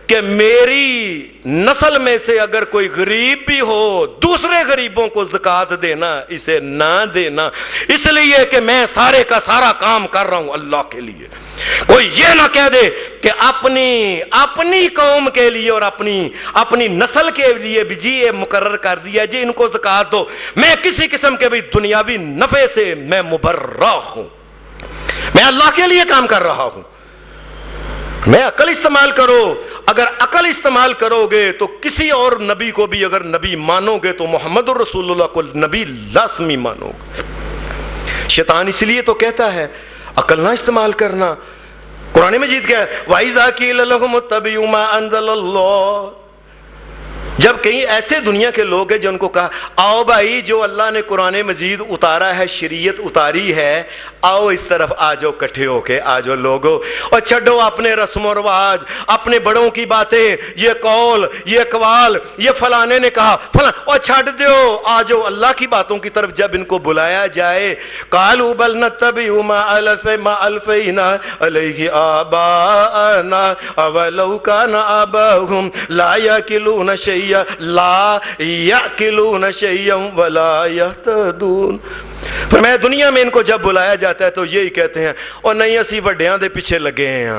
کہ میری نسل میں سے اگر کوئی غریب بھی ہو دوسرے غریبوں کو زکوٰۃ دینا، اسے نہ دینا، اس لیے کہ میں سارے کا سارا کام کر رہا ہوں اللہ کے لیے۔ کوئی یہ نہ کہہ دے کہ اپنی قوم کے لیے اور اپنی نسل کے لیے بھی جی یہ مقرر کر دیا جی ان کو زکوٰۃ دو، میں کسی قسم کے بھی دنیاوی نفع سے میں مبرہ ہوں، میں اللہ کے لیے کام کر رہا ہوں۔ میں عقل استعمال کرو، اگر عقل استعمال کرو گے تو کسی اور نبی کو بھی اگر نبی مانو گے تو محمد الرسول اللہ کو نبی لازمی مانو گے۔ شیطان اس لیے تو کہتا ہے عقل نہ استعمال کرنا۔ قرآن مجید کیا ہے؟ وَإِذَا قِيلَ لَهُمُ اتَّبِعُوا مَا أَنزَلَ اللَّهُ، جب کہیں ایسے دنیا کے لوگ ہیں جن کو کہا آؤ بھائی جو اللہ نے قرآن مجید اتارا ہے، شریعت اتاری ہے، آؤ اس طرف آ جاؤ، کٹھے ہو کے آ جاؤ لوگوں، اور چھڈو اپنے رسم و رواج، اپنے بڑوں کی باتیں، یہ قول، یہ اقوال، یہ فلانے نے کہا فلاں، اور چھڈ دیو، آ جاؤ اللہ کی باتوں کی طرف۔ جب ان کو بلایا جائے قالوا بل نتبع ما الفینا علیہ آباءنا اولو کان آباؤہم لا یاکلون شیئا لا یاکلون شیئا ولا یہتدون۔ فرمایا دنیا میں ان کو جب بلایا جاتا ہے تو یہی کہتے ہیں اور نہیں اسی وڈیاں دے پیچھے لگے ہیں۔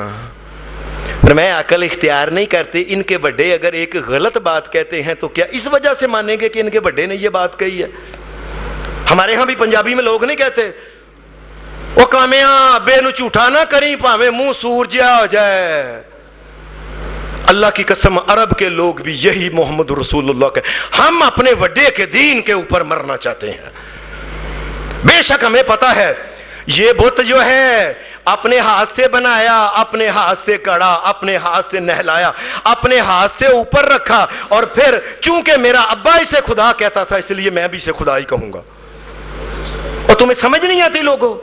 فرمایا عقل اختیار نہیں کرتے، ان کے بڑے اگر ایک غلط بات کہتے ہیں تو کیا اس وجہ سے مانیں گے کہ ان کے بڑے نے یہ بات کہی ہے؟ ہمارے ہاں بھی پنجابی میں لوگ نہیں کہتے وہ کامیاں بے نو جھوٹا نہ کریں پاویں منہ سور جیا ہو جائے۔ اللہ کی قسم عرب کے لوگ بھی یہی محمد رسول اللہ کے، ہم اپنے وڈے کے دین کے اوپر مرنا چاہتے ہیں۔ بے شک ہمیں پتا ہے یہ بت جو ہے اپنے ہاتھ سے بنایا، اپنے ہاتھ سے کڑا، اپنے ہاتھ سے نہلایا، اپنے ہاتھ سے اوپر رکھا، اور پھر چونکہ میرا ابا اسے خدا کہتا تھا اس لیے میں بھی اسے خدا ہی کہوں گا۔ اور تمہیں سمجھ نہیں آتی لوگوں؟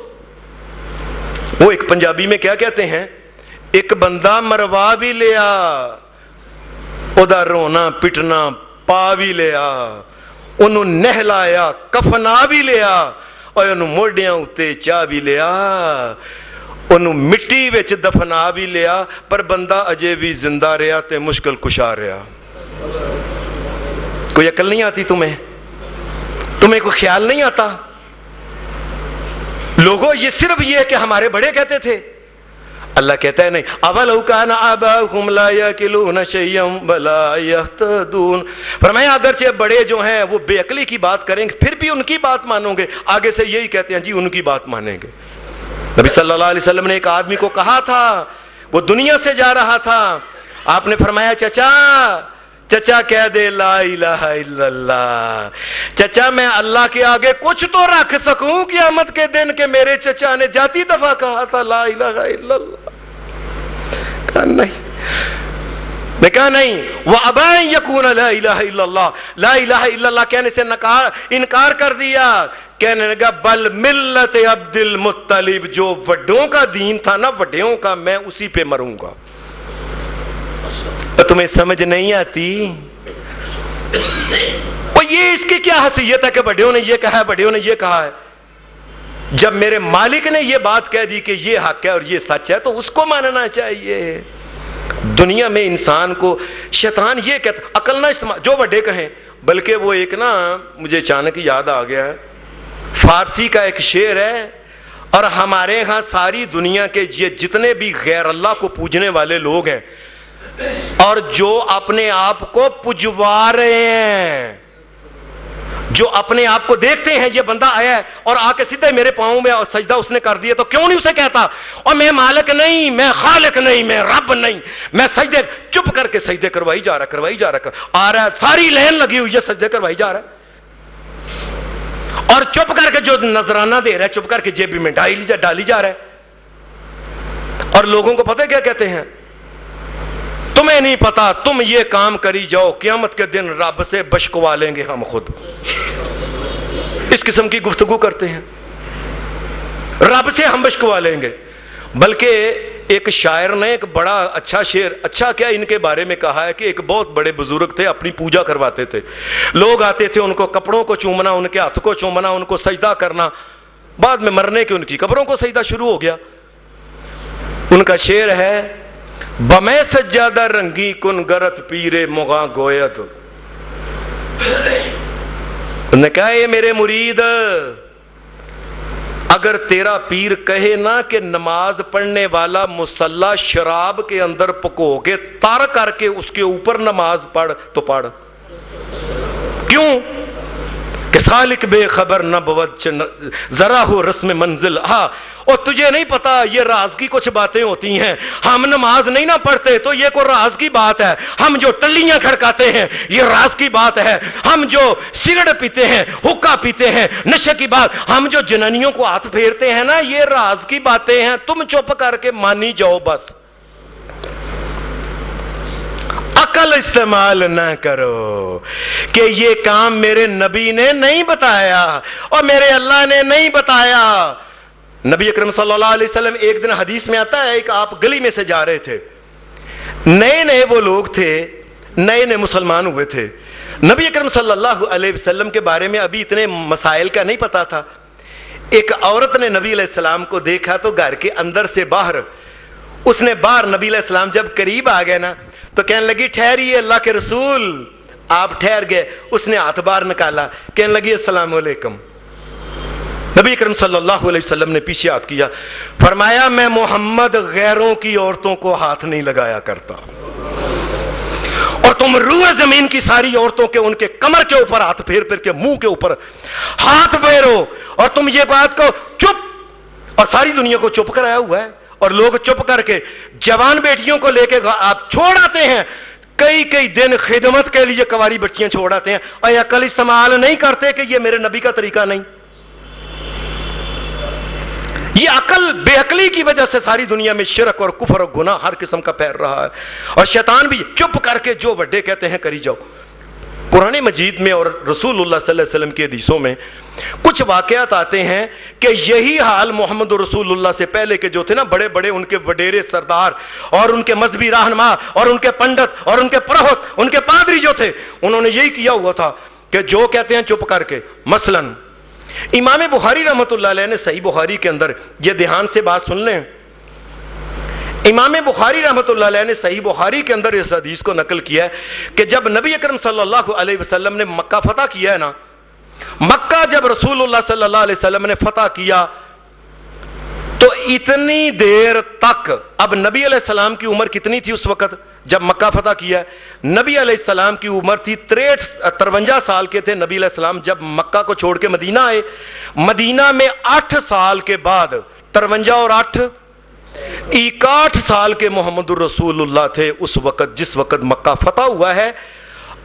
وہ ایک پنجابی میں کیا کہتے ہیں، ایک بندہ مروا بھی لیا، ادا رونا پٹنا پا بھی لیا، انہوں نہلایا کفنا بھی لیا، اور انہوں موڈیاں اتے چاہ بھی لیا، انہوں مٹی وچ دفنا بھی لیا، پر بندہ اجے بھی زندہ رہا تے مشکل کشا رہا۔ کوئی عقل نہیں آتی تمہیں کوئی خیال نہیں آتا؟ لوگوں یہ صرف یہ کہ ہمارے بڑے کہتے تھے، اللہ کہتا ہے نہیں، اولو کان آباؤہم لا یاکلون شیئا ولا یہتدون۔ فرمایا اگرچہ بڑے جو ہیں وہ بے عقلی کی بات کریں گے پھر بھی ان کی بات مانو گے، آگے سے یہی کہتے ہیں جی ان کی بات مانیں گے۔ نبی صلی اللہ علیہ وسلم نے ایک آدمی کو کہا تھا، وہ دنیا سے جا رہا تھا، آپ نے فرمایا چچا کہہ دے لا الہ الا اللہ۔ چچا میں اللہ کے آگے کچھ تو رکھ سکوں قیامت کے دن کہ میرے چچا نے جاتی دفعہ کہا تھا لا الہ الا اللہ؟ کہا نہیں، نے کہا نہیں، وَأَبَا أَن يَكُونَ لَا إِلَهَ إِلَّا اللَّهُ، لا الہ الا اللہ کہنے سے انکار کر دیا، کہنے لگا بل ملت عبد المطلب، جو وڈوں کا دین تھا نا وڈیوں کا، میں اسی پہ مروں گا۔ تمہیں سمجھ نہیں آتی؟ اور یہ اس کی کیا حیثیت ہے کہ بڑیوں نے یہ کہا ہے، بڑیوں نے یہ کہا ہے؟ جب میرے مالک نے یہ بات کہہ دی کہ یہ حق ہے اور یہ سچ ہے تو اس کو ماننا چاہیے۔ دنیا میں انسان کو شیطان یہ کہتا عقل نہ استعمال، جو بڑے کہیں، بلکہ وہ ایک نا مجھے اچانک یاد آ گیا ہے، فارسی کا ایک شعر ہے، اور ہمارے ہاں ساری دنیا کے جتنے بھی غیر اللہ کو پوجنے والے لوگ ہیں اور جو اپنے آپ کو پجوا رہے ہیں، جو اپنے آپ کو دیکھتے ہیں یہ بندہ آیا ہے اور آ کے سیدھے میرے پاؤں میں اور سجدہ اس نے کر دیا، تو کیوں نہیں اسے کہتا اور میں مالک نہیں، میں خالق نہیں، میں رب نہیں، میں سجدے چپ کر کے سجدے کروائی جا رہا آ رہا ہے، ساری لین لگی ہوئی ہے سجدے کروائی جا رہا ہے، اور چپ کر کے جو نذرانہ دے رہا ہے چپ کر کے جیب میں ڈالی جا رہا ہے، اور لوگوں کو پتہ کیا کہتے ہیں؟ تمہیں نہیں پتا، تم یہ کام کری جاؤ، قیامت کے دن رب سے بشکوا لیں گے ہم خود۔ اس قسم کی گفتگو کرتے ہیں، رب سے ہم بشکوا لیں گے۔ بلکہ ایک شاعر نے ایک بڑا اچھا شعر، اچھا کیا ان کے بارے میں کہا ہے کہ ایک بہت بڑے بزرگ تھے، اپنی پوجا کرواتے تھے، لوگ آتے تھے ان کو کپڑوں کو چومنا، ان کے ہاتھ کو چومنا، ان کو سجدہ کرنا، بعد میں مرنے کے ان کی قبروں کو سجدہ شروع ہو گیا۔ ان کا شعر ہے، بمیں سجادہ رنگی کن گرت پیرے مغاں گویت۔ انہوں نے کہا اے میرے مرید، اگر تیرا پیر کہے نا کہ نماز پڑھنے والا مصلی شراب کے اندر پکو کے تار کر کے اس کے اوپر نماز پڑھ تو پڑھ۔ کیوں کہ سالک بے خبر نہ بود ذرا ہو رسم منزل۔ ہاں، اور تجھے نہیں پتا یہ راز کی کچھ باتیں ہوتی ہیں، ہم نماز نہیں نہ پڑھتے تو یہ کوئی راز کی بات ہے، ہم جو ٹلیاں کھڑکاتے ہیں یہ راز کی بات ہے، ہم جو سگرٹ پیتے ہیں، حقہ پیتے ہیں، نشے کی بات، ہم جو جنانیوں کو ہاتھ پھیرتے ہیں نا، یہ راز کی باتیں ہیں، تم چپ کر کے مانی جاؤ بس، عقل استعمال نہ کرو کہ یہ کام میرے نبی نے نہیں بتایا اور میرے اللہ نے نہیں بتایا۔ نبی اکرم صلی اللہ علیہ وسلم ایک دن حدیث میں آتا ہے، ایک آپ گلی میں سے جا رہے تھے، نئے وہ لوگ تھے، نئے مسلمان ہوئے تھے، نبی اکرم صلی اللہ علیہ وسلم کے بارے میں ابھی اتنے مسائل کا نہیں پتا تھا۔ ایک عورت نے نبی علیہ السلام کو دیکھا تو گھر کے اندر سے باہر، اس نے باہر، نبی علیہ السلام جب قریب آ گئے نا تو کہنے لگی ٹھہریے اللہ کے رسول۔ آپ ٹھہر گئے، اس نے ہاتھ باہر نکالا، کہنے لگی السلام علیکم۔ نبی اکرم صلی اللہ علیہ وسلم نے پیچھے ہاتھ کیا، فرمایا میں محمد غیروں کی عورتوں کو ہاتھ نہیں لگایا کرتا، اور تم روح زمین کی ساری عورتوں کے ان کے کمر کے اوپر ہاتھ پھیر پھیر کے منہ کے اوپر ہاتھ پھیرو، اور تم یہ بات کو چپ، اور ساری دنیا کو چپ کرایا ہوا ہے، اور لوگ چپ کر کے جوان بیٹیوں کو لے کے آپ چھوڑ آتے ہیں، کئی دن خدمت کے لیے کنواری بچیاں چھوڑ آتے ہیں، اور عقل استعمال نہیں کرتے کہ یہ میرے نبی کا طریقہ نہیں۔ یہ عقل بے عقلی کی وجہ سے ساری دنیا میں شرک اور کفر اور گناہ ہر قسم کا پھیل رہا ہے، اور شیطان بھی چپ کر کے جو وڈے کہتے ہیں کری جاؤ۔ قرآن مجید میں اور رسول اللہ صلی اللہ علیہ وسلم کی حدیثوں میں کچھ واقعات آتے ہیں کہ یہی حال محمد رسول اللہ سے پہلے کے جو تھے نا، بڑے بڑے ان کے وڈیرے سردار اور ان کے مذہبی رہنما اور ان کے پنڈت اور ان کے پروہت، ان کے پادری جو تھے، انہوں نے یہی کیا ہوا تھا کہ جو کہتے ہیں چپ کر کے۔ مثلاً امام بخاری رحمۃ اللہ علیہ نے صحیح بخاری کے اندر، یہ دھیان سے بات سن لیں، امام بخاری رحمۃ اللہ علیہ نے صحیح بخاری کے اندر اس حدیث کو نقل کیا ہے کہ جب نبی اکرم صلی اللہ علیہ وسلم نے مکہ فتح کیا ہے نا، مکہ جب رسول اللہ صلی اللہ علیہ وسلم نے فتح کیا تو اتنی دیر تک، اب نبی علیہ السلام کی عمر کتنی تھی اس وقت جب مکہ فتح کیا ہے؟ نبی علیہ السلام کی عمر تھی 53 سال کے تھے نبی علیہ السلام جب مکہ کو چھوڑ کے مدینہ آئے۔ مدینہ میں 8 سال کے بعد، 53 اور 8 61 سال کے محمد الرسول اللہ تھے اس وقت، جس وقت مکہ فتح ہوا ہے،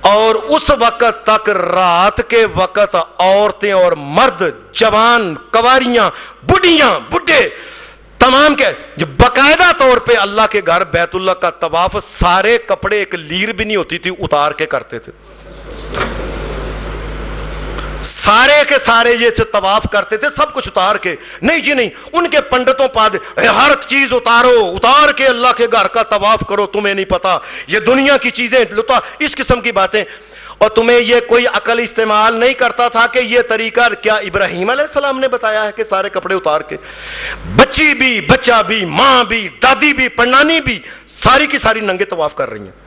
اور اس وقت تک رات کے وقت عورتیں اور مرد، جوان، کنواریاں، بڈھیاں، بڈھے، تمام کے باقاعدہ طور پہ اللہ کے گھر بیت اللہ کا طواف، سارے کپڑے، ایک لیر بھی نہیں ہوتی تھی، اتار کے کرتے تھے، سارے کے سارے یہ طواف کرتے تھے، سب کچھ اتار کے، نہیں جی نہیں، ان کے پنڈتوں پاد ہر چیز اتارو، اتار کے اللہ کے گھر کا طواف کرو، تمہیں نہیں پتا یہ دنیا کی چیزیں لتا، اس قسم کی باتیں، اور تمہیں یہ کوئی عقل استعمال نہیں کرتا تھا کہ یہ طریقہ کیا ابراہیم علیہ السلام نے بتایا ہے کہ سارے کپڑے اتار کے، بچی بھی، بچہ بھی، ماں بھی، دادی بھی، پڑنانی بھی، ساری کی ساری ننگے طواف کر رہی ہیں۔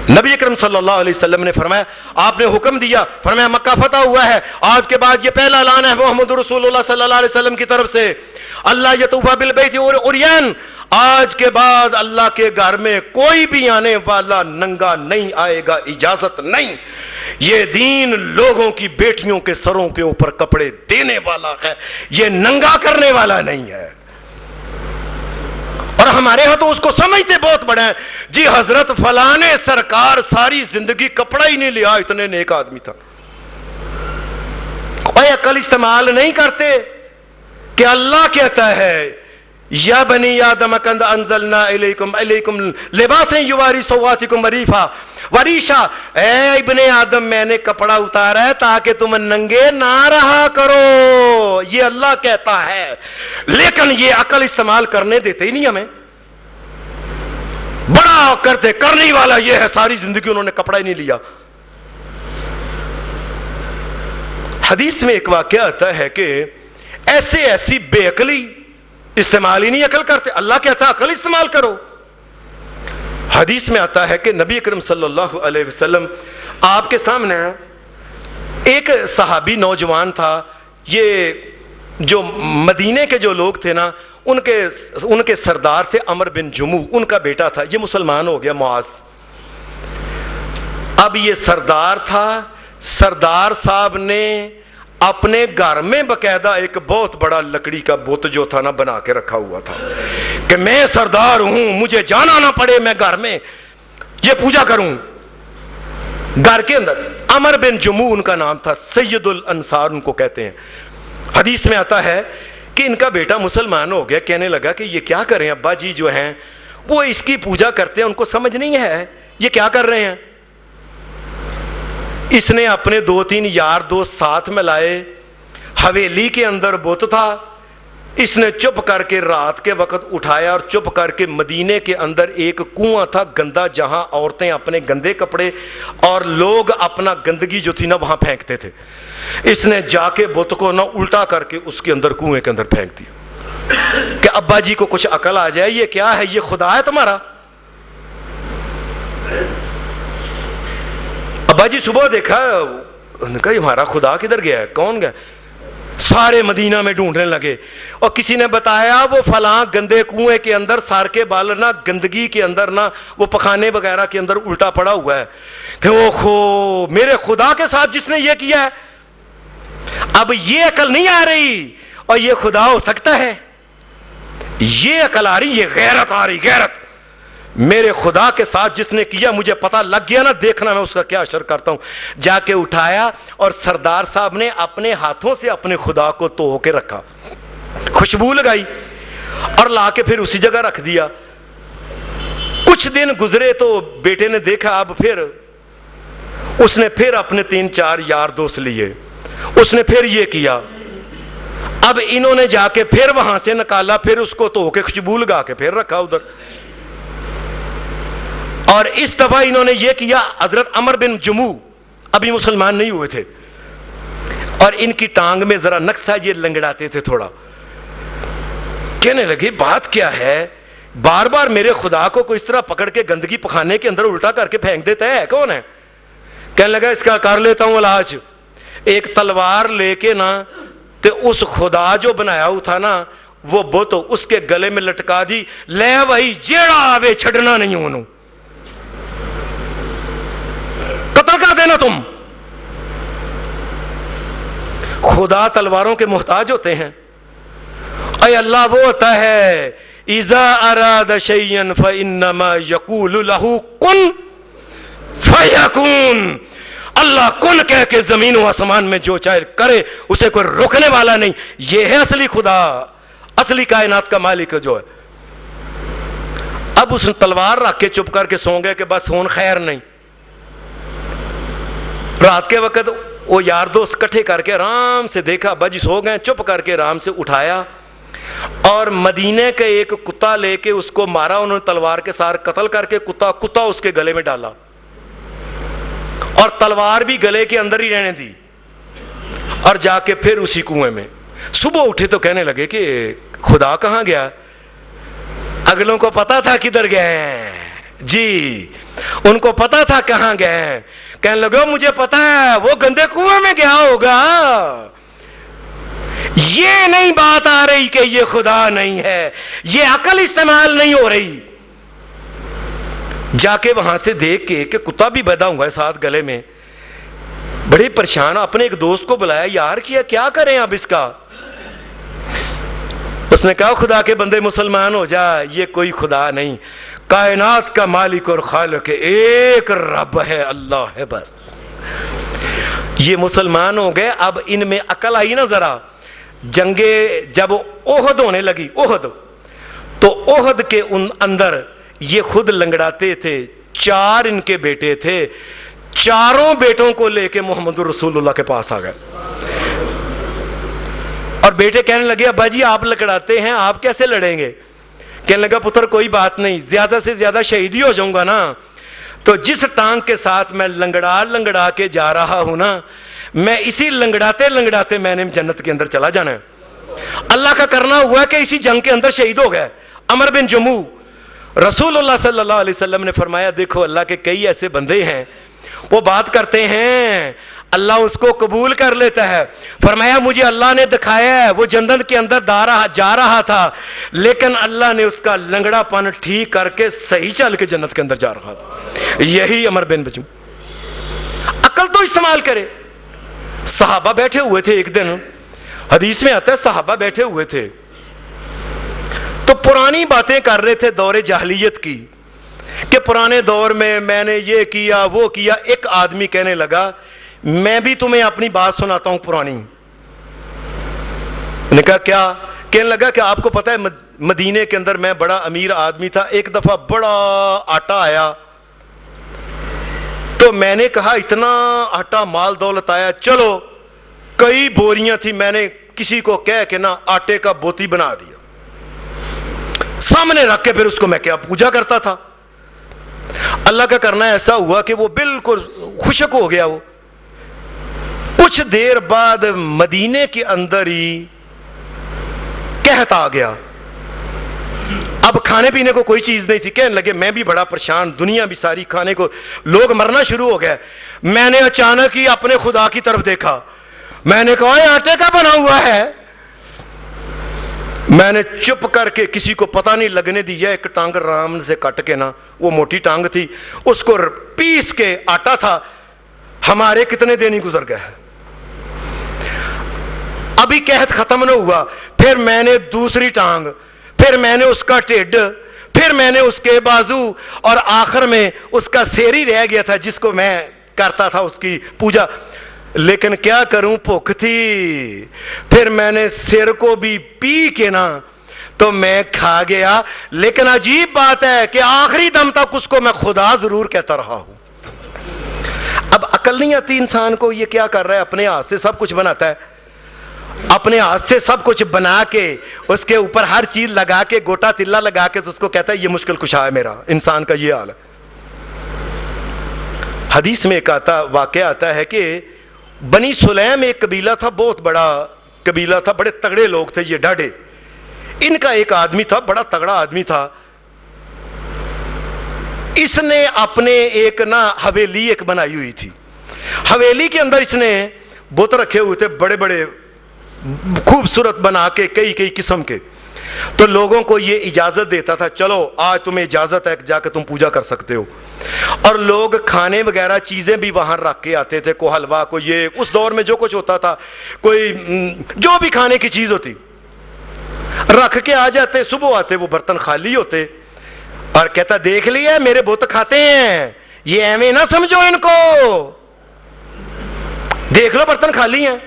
نبی اکرم صلی اللہ علیہ وسلم نے فرمایا، آپ نے حکم دیا، فرمایا مکہ فتح ہوا ہے، آج کے بعد یہ پہلا اعلان ہے محمد رسول اللہ صلی اللہ علیہ وسلم کی طرف سے، اللہ یطوف بالبیت عریان، آج کے بعد اللہ کے گھر میں کوئی بھی آنے والا ننگا نہیں آئے گا، اجازت نہیں۔ یہ دین لوگوں کی بیٹیوں کے سروں کے اوپر کپڑے دینے والا ہے، یہ ننگا کرنے والا نہیں ہے۔ اور ہمارے ہاں تو اس کو سمجھتے بہت بڑا ہے، جی حضرت فلانے سرکار ساری زندگی کپڑا ہی نہیں لیا، اتنے نیک آدمی تھا۔ اور عقل استعمال نہیں کرتے کہ اللہ کہتا ہے یا بنی آدم قد انزلنا الیکم لباسا یواری سوآتکم وریشا، اے ابن آدم میں نے کپڑا اتارا ہے تاکہ تم ننگے نہ رہا کرو، یہ اللہ کہتا ہے، لیکن یہ عقل استعمال کرنے دیتے ہی نہیں ہمیں، بڑا کرنے والا یہ ہے، ساری زندگی انہوں نے کپڑا ہی نہیں لیا۔ حدیث میں ایک واقعہ آتا ہے کہ ایسی بے عقلی استعمال ہی نہیں عقل کرتے، اللہ کہتا ہے عقل استعمال کرو۔ حدیث میں آتا ہے کہ نبی اکرم صلی اللہ علیہ وسلم آپ کے سامنے ایک صحابی نوجوان تھا، یہ جو مدینے کے جو لوگ تھے نا ان کے سردار تھے عمر بن جموح، ان کا بیٹا تھا، یہ مسلمان ہو گیا معاذ۔ اب یہ سردار تھا، سردار صاحب نے اپنے گھر میں باقاعدہ ایک بہت بڑا لکڑی کا بت جو تھا نا بنا کے رکھا ہوا تھا کہ میں سردار ہوں، مجھے جانا نہ پڑے، میں گھر میں یہ پوجا کروں۔ گھر کے اندر عمر بن جموح ان کا نام تھا، سید الانصار ان کو کہتے ہیں۔ حدیث میں آتا ہے کہ ان کا بیٹا مسلمان ہو گیا، کہنے لگا کہ یہ کیا کریں، ابا جی جو ہیں وہ اس کی پوجا کرتے ہیں، ان کو سمجھ نہیں ہے یہ کیا کر رہے ہیں۔ اس نے اپنے 2-3 یار دوست ساتھ میں لائے، حویلی کے اندر بت تھا، اس نے چپ کر کے رات کے وقت اٹھایا اور چپ کر کے مدینے کے اندر ایک کنواں تھا گندا، جہاں عورتیں اپنے گندے کپڑے اور لوگ اپنا گندگی جو تھی نا وہاں پھینکتے تھے، اس نے جا کے بت کو نہ الٹا کر کے اس کے اندر کنویں کے اندر پھینک دیا کہ ابا جی کو کچھ عقل آ جائے، یہ کیا ہے، یہ خدا ہے تمہارا؟ ابا جی صبح دیکھا، انہوں نے کہا ہمارا خدا کدھر گیا ہے، کون گیا؟ سارے مدینہ میں ڈھونڈنے لگے اور کسی نے بتایا وہ فلاں گندے کنویں کے اندر سار کے بال نہ گندگی کے اندر نہ وہ پخانے وغیرہ کے اندر الٹا پڑا ہوا ہے کہ وہ خو میرے خدا کے ساتھ جس نے یہ کیا ہے۔ اب یہ عقل نہیں آ رہی اور یہ خدا ہو سکتا ہے، یہ عقل آ رہی، یہ غیرت آ رہی، غیرت، میرے خدا کے ساتھ جس نے کیا مجھے پتہ لگ گیا نا، دیکھنا میں اس کا کیا اشر کرتا ہوں۔ جا کے اٹھایا اور سردار صاحب نے اپنے ہاتھوں سے اپنے خدا کو تو کے رکھا، خوشبو لگائی اور لا کے پھر اسی جگہ رکھ دیا۔ کچھ دن گزرے تو بیٹے نے دیکھا، اب پھر اس نے پھر اپنے 3-4 یار دوست لیے، اس نے پھر یہ کیا، اب انہوں نے جا کے پھر وہاں سے نکالا، پھر اس کو تو کے خوشبو لگا کے پھر رکھا ادھر، اور اس دفعہ انہوں نے یہ کیا۔ حضرت عمر بن جموح ابھی مسلمان نہیں ہوئے تھے اور ان کی ٹانگ میں ذرا نقص تھا، یہ لنگڑاتے تھے تھوڑا، کہنے لگے بات کیا ہے، بار بار میرے خدا کو کوئی اس طرح پکڑ کے گندگی پخانے کے اندر الٹا کر کے پھینک دیتا ہے، کون ہے؟ کہنے لگا اس کا کر لیتا ہوں علاج۔ ایک تلوار لے کے نا تے اس خدا جو بنایا ہوا تھا نا وہ بت اس کے گلے میں لٹکا دی، لے وہی جیڑا آوے چھڑنا نہیں انہوں، قتل کر دینا تم۔ خدا تلواروں کے محتاج ہوتے ہیں، اے اللہ وہ ہوتا ہے اذا اراد شیئا فانما یقول له کن فیکون، اللہ کن کہہ کے زمین و آسمان میں جو چاہے کرے، اسے کوئی روکنے والا نہیں، یہ ہے اصلی خدا، اصلی کائنات کا مالک جو ہے۔ اب اس نے تلوار رکھ کے چپ کر کے سو گئے کہ بس ہون خیر نہیں۔ رات کے وقت وہ یار دوست کٹھے کر کے آرام سے دیکھا ابا جی سو گئے، چپ کر کے آرام سے اٹھایا اور مدینے کے ایک کتا لے کے اس کو مارا، انہوں نے تلوار کے ساتھ قتل کر کے کتا اس کے گلے میں ڈالا اور تلوار بھی گلے کے اندر ہی رہنے دی اور جا کے پھر اسی کنویں میں۔ صبح اٹھے تو کہنے لگے کہ خدا کہاں گیا؟ اگلوں کو پتا تھا کدھر گئے جی، ان کو پتا تھا کہاں گئے، کہنے لگے مجھے پتا ہے وہ گندے کنویں میں گیا ہوگا، یہ نہیں بات آ رہی کہ یہ خدا نہیں ہے، یہ عقل استعمال نہیں ہو رہی۔ جا کے وہاں سے دیکھ کے کہ کتا بھی بدا ہوا ہے ساتھ گلے میں، بڑے پریشان، اپنے ایک دوست کو بلایا، یار کیا کریں اب اس کا؟ اس نے کہا خدا کے بندے مسلمان ہو جا، یہ کوئی خدا نہیں، کائنات کا مالک اور خالق ایک رب ہے، اللہ ہے بس۔ یہ مسلمان ہو گئے، اب ان میں عقل آئی نا ذرا۔ جنگیں جب احد ہونے لگی، احد تو احد کے ان اندر یہ خود لنگڑاتے تھے، 4 ان کے بیٹے تھے، چاروں بیٹوں کو لے کے محمد رسول اللہ کے پاس آ گئے، اور بیٹے کہنے لگے ابا جی آپ لکڑاتے ہیں، آپ کیسے لڑیں گے؟ کہنے لگا پتر کوئی بات نہیں، زیادہ سے زیادہ شہید ہی ہو جاؤں گا نا، تو جس ٹانگ کے ساتھ میں لنگڑا کے جا رہا ہوں نا، میں اسی لنگڑاتے میں نے جنت کے اندر چلا جانا ہے۔ اللہ کا کرنا ہوا کہ اسی جنگ کے اندر شہید ہو گئے عمر بن جموح۔ رسول اللہ صلی اللہ علیہ وسلم نے فرمایا دیکھو اللہ کے کئی ایسے بندے ہیں وہ بات کرتے ہیں اللہ اس کو قبول کر لیتا ہے، فرمایا مجھے اللہ نے دکھایا ہے وہ جنت کے اندر جا رہا تھا، لیکن اللہ نے اس کا لنگڑا پن ٹھیک کر کے صحیح چل کے جنت کے اندر جا رہا تھا۔ یہی عمر بن جموح، عقل تو استعمال کرے۔ صحابہ بیٹھے ہوئے تھے، ایک دن حدیث میں آتا ہے صحابہ بیٹھے ہوئے تھے تو پرانی باتیں کر رہے تھے دور جاہلیت کی، کہ پرانے دور میں نے یہ کیا وہ کیا۔ ایک آدمی کہنے لگا میں بھی تمہیں اپنی بات سناتا ہوں پرانی۔ نے کہا کیا؟ کہنے لگا کہ آپ کو پتہ ہے مدینے کے اندر میں بڑا امیر آدمی تھا، ایک دفعہ بڑا آٹا آیا تو میں نے کہا اتنا آٹا مال دولت آیا، چلو کئی بوریاں تھی، میں نے کسی کو کہہ کے نا آٹے کا بوتی بنا دیا، سامنے رکھ کے پھر اس کو میں کیا پوجا کرتا تھا۔ اللہ کا کرنا ایسا ہوا کہ وہ بالکل خشک ہو گیا۔ وہ کچھ دیر بعد مدینے کے اندر ہی قحط آ گیا، اب کھانے پینے کو کوئی چیز نہیں تھی۔ کہنے لگے میں بھی بڑا پریشان، دنیا بھی ساری کھانے کو، لوگ مرنا شروع ہو گئے۔ میں نے اچانک ہی اپنے خدا کی طرف دیکھا، میں نے کہا یہ آٹے کا بنا ہوا ہے۔ میں نے چپ کر کے کسی کو پتہ نہیں لگنے دیا، ایک ٹانگ رام سے کٹ کے نا، وہ موٹی ٹانگ تھی، اس کو پیس کے آٹا تھا، ہمارے کتنے دن ہی گزر گئے، ابھی قحط ختم نہ ہوا۔ پھر میں نے دوسری ٹانگ، پھر میں نے اس کا ٹھڈ، پھر میں نے اس کے بازو، اور آخر میں اس کا سیر ہی رہ گیا تھا جس کو میں کرتا تھا اس کی پوجا۔ لیکن کیا کروں، بھوک تھی، پھر میں نے سر کو بھی پی کے نا تو میں کھا گیا۔ لیکن عجیب بات ہے کہ آخری دم تک اس کو میں خدا ضرور کہتا رہا ہوں۔ اب عقل نہیں آتی انسان کو، یہ کیا کر رہا ہے، اپنے ہاتھ سے سب کچھ بناتا ہے، اپنے ہاتھ سے سب کچھ بنا کے اس کے اوپر ہر چیز لگا کے گوٹا تلا لگا کے تو اس کو کہتا ہے یہ مشکل کشا ہے میرا۔ انسان کا یہ حال ہے۔ حدیث میں ایک واقعہ آتا ہے کہ بنی سلیم ایک قبیلہ تھا، بہت بڑا قبیلہ تھا، بڑے تگڑے لوگ تھے یہ ڈاڈے۔ ان کا ایک آدمی تھا، بڑا تگڑا آدمی تھا، اس نے اپنے ایک نا حویلی ایک بنائی ہوئی تھی، حویلی کے اندر اس نے بت رکھے ہوئے تھے بڑے بڑے خوبصورت بنا کے، کئی قسم کے۔ تو لوگوں کو یہ اجازت دیتا تھا چلو آج تمہیں اجازت ہے جا کے تم پوجا کر سکتے ہو، اور لوگ کھانے وغیرہ چیزیں بھی وہاں رکھ کے آتے تھے، کوئی حلوہ، کوئی یہ، اس دور میں جو کچھ ہوتا تھا، کوئی جو بھی کھانے کی چیز ہوتی رکھ کے آ جاتے۔ صبح آتے وہ برتن خالی ہوتے، اور کہتا دیکھ لیا میرے بت کھاتے ہیں، یہ ایویں نہ سمجھو ان کو، دیکھ لو برتن خالی ہیں۔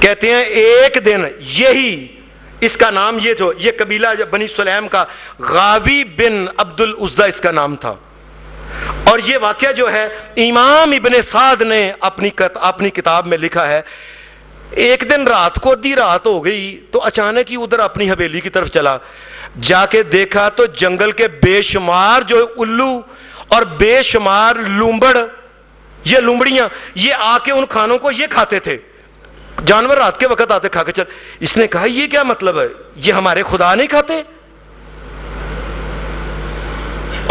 کہتے ہیں ایک دن یہی، اس کا نام یہ جو یہ قبیلہ بنی سلیم کا غاوی بن عبد العزہ اس کا نام تھا، اور یہ واقعہ جو ہے امام ابن سعد نے اپنی کتاب میں لکھا ہے۔ ایک دن رات کو آدھی رات ہو گئی تو اچانک ہی ادھر اپنی حویلی کی طرف چلا، جا کے دیکھا تو جنگل کے بے شمار جو الو اور بے شمار لومبڑ، یہ لومڑیاں، یہ آ کے ان کھانوں کو یہ کھاتے تھے، جانور رات کے وقت آتے کھا کے چل۔ اس نے کہا یہ کیا مطلب ہے، یہ ہمارے خدا نہیں کھاتے؟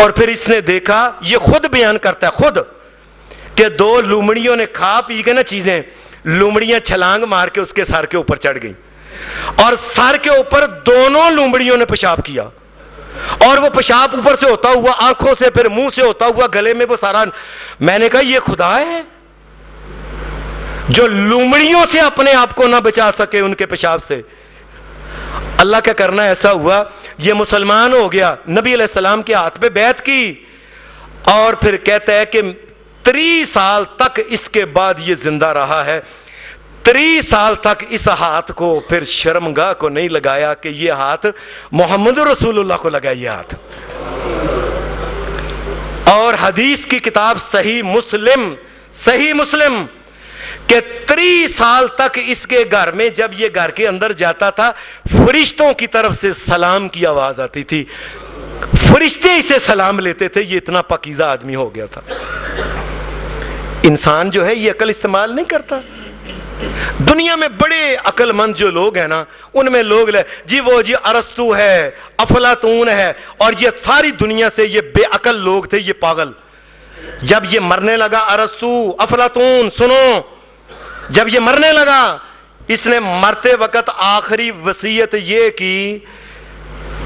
اور پھر اس نے دیکھا، یہ خود بیان کرتا ہے خود، کہ دو لومڑیوں نے کھا پی کے نا چیزیں، لومڑیاں چھلانگ مار کے اس کے سر کے اوپر چڑھ گئی، اور سر کے اوپر دونوں لومڑیوں نے پیشاب کیا، اور وہ پیشاب اوپر سے ہوتا ہوا آنکھوں سے، پھر منہ سے ہوتا ہوا گلے میں وہ سارا۔ میں نے کہا یہ خدا ہے جو لومڑیوں سے اپنے آپ کو نہ بچا سکے ان کے پیشاب سے؟ اللہ کا کرنا ایسا ہوا، یہ مسلمان ہو گیا، نبی علیہ السلام کے ہاتھ پہ بیعت کی، اور پھر کہتا ہے کہ 30 سال تک اس کے بعد یہ زندہ رہا ہے۔ 30 سال تک اس ہاتھ کو پھر شرمگاہ کو نہیں لگایا کہ یہ ہاتھ محمد رسول اللہ کو لگا یہ ہاتھ. اور حدیث کی کتاب صحیح مسلم کہ 30 سال تک اس کے گھر میں جب یہ گھر کے اندر جاتا تھا فرشتوں کی طرف سے سلام کی آواز آتی تھی, فرشتے اسے سلام لیتے تھے. یہ اتنا پاکیزہ آدمی ہو گیا تھا. انسان جو ہے یہ عقل استعمال نہیں کرتا. دنیا میں بڑے عقل مند جو لوگ ہیں نا, ان میں لوگ جی وہ جی ارسطو ہے, افلاطون ہے, اور یہ ساری دنیا سے یہ بے عقل لوگ تھے, یہ پاگل. جب یہ مرنے لگا ارسطو, افلاطون, سنو, جب یہ مرنے لگا اس نے مرتے وقت آخری وصیت یہ کی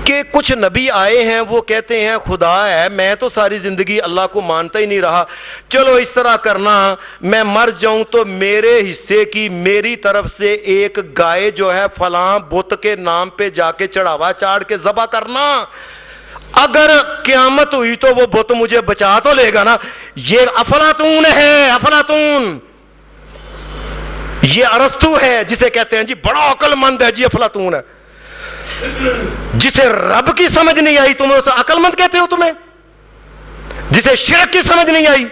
کہ کچھ نبی آئے ہیں وہ کہتے ہیں خدا ہے, میں تو ساری زندگی اللہ کو مانتا ہی نہیں رہا, چلو اس طرح کرنا میں مر جاؤں تو میرے حصے کی میری طرف سے ایک گائے جو ہے فلاں بت کے نام پہ جا کے چڑھاوا چاڑ کے ذبح کرنا, اگر قیامت ہوئی تو وہ بت مجھے بچا تو لے گا نا. یہ افلاطون ہے, افلاطون. یہ ارسطو ہے جسے کہتے ہیں جی بڑا عقل مند ہے, جی افلاطون ہے. جسے رب کی سمجھ نہیں آئی تم اسے عقل مند کہتے ہو. تمہیں جسے شرک کی سمجھ نہیں آئی,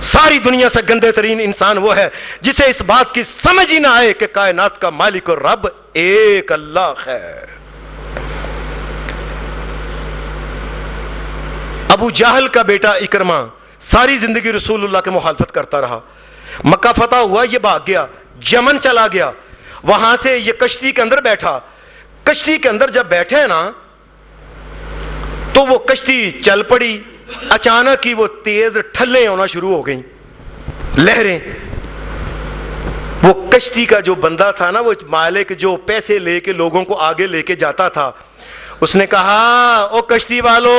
ساری دنیا سے گندے ترین انسان وہ ہے جسے اس بات کی سمجھ ہی نہ آئے کہ کائنات کا مالک اور رب ایک اللہ ہے. ابو جہل کا بیٹا اکرمہ ساری زندگی رسول اللہ کے مخالفت کرتا رہا. مکہ فتح ہوا, یہ بھاگ گیا, یمن چلا گیا, وہاں سے یہ کشتی کے اندر بیٹھا. کشتی کے اندر جب بیٹھے نا تو وہ کشتی چل پڑی, اچانک ہی وہ تیز ٹھلیں ہونا شروع ہو گئیں, لہریں. وہ کشتی کا جو بندہ تھا نا, وہ مالک جو پیسے لے کے لوگوں کو آگے لے کے جاتا تھا, اس نے کہا او کشتی والو,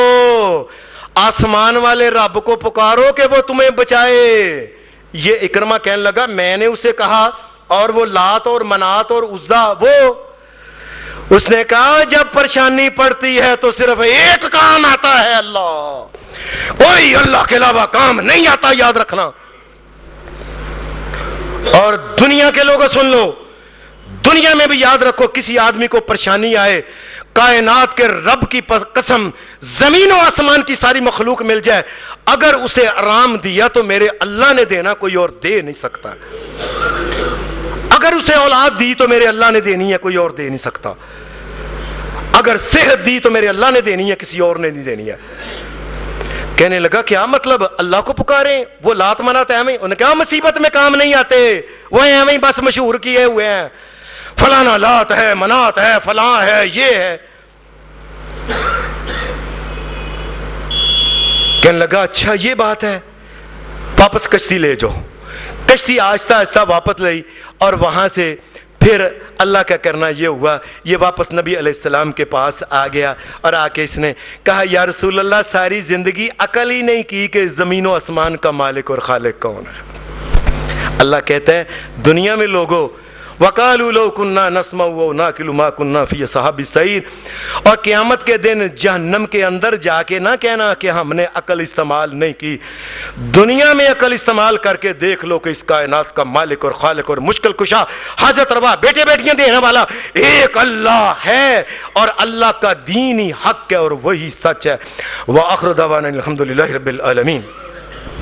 آسمان والے رب کو پکارو کہ وہ تمہیں بچائے. یہ اکرمہ کہنے لگا میں نے اسے کہا, اور وہ لات اور منات اور عزا, وہ اس نے کہا جب پریشانی پڑتی ہے تو صرف ایک کام آتا ہے اللہ, کوئی اللہ کے علاوہ کام نہیں آتا, یاد رکھنا. اور دنیا کے لوگوں سن لو, دنیا میں بھی یاد رکھو, کسی آدمی کو پریشانی آئے, کائنات کے رب کی قسم زمین و آسمان کی ساری مخلوق مل جائے, اگر اسے آرام دیا تو میرے اللہ نے دینا, کوئی اور دے نہیں سکتا. اگر اسے اولاد دی تو میرے اللہ نے دینی ہے, کوئی اور دے نہیں سکتا. اگر صحت دی تو میرے اللہ نے دینی ہے, کسی اور نے نہیں دینی ہے. کہنے لگا کیا مطلب اللہ کو پکاریں, وہ لات منات ایویں, انہوں نے کہا مصیبت میں کام نہیں آتے, وہ ایویں بس مشہور کیے ہوئے ہیں, فلانا لات ہے, منات ہے, فلاں ہے, یہ ہے. کہنے لگا اچھا یہ بات ہے, واپس کشتی لے جاؤ. کشتی آہستہ آہستہ واپس لئی, اور وہاں سے پھر اللہ کا کرنا یہ ہوا, یہ واپس نبی علیہ السلام کے پاس آ گیا, اور آ کے اس نے کہا یا رسول اللہ ساری زندگی عقل ہی نہیں کی کہ زمین و آسمان کا مالک اور خالق کون ہے. اللہ کہتے ہیں دنیا میں لوگوں وَقَالُوا لَوْ كُنَّا نَسْمَعُ أَوْ نَعْقِلُ مَا كُنَّا فِي أَصْحَابِ السَّعِيرِ, اور قیامت کے دن جہنم کے اندر جا کے نہ کہنا کہ ہم نے عقل استعمال نہیں کی. دنیا میں عقل استعمال کر کے دیکھ لو کہ اس کائنات کا مالک اور خالق اور مشکل کشا, حاجت روا, بیٹے بیٹیاں دینے والا ایک اللہ ہے, اور اللہ کا دین ہی حق ہے اور وہی سچ ہے. وآخر دعوانا الحمد للہ رب العالمین.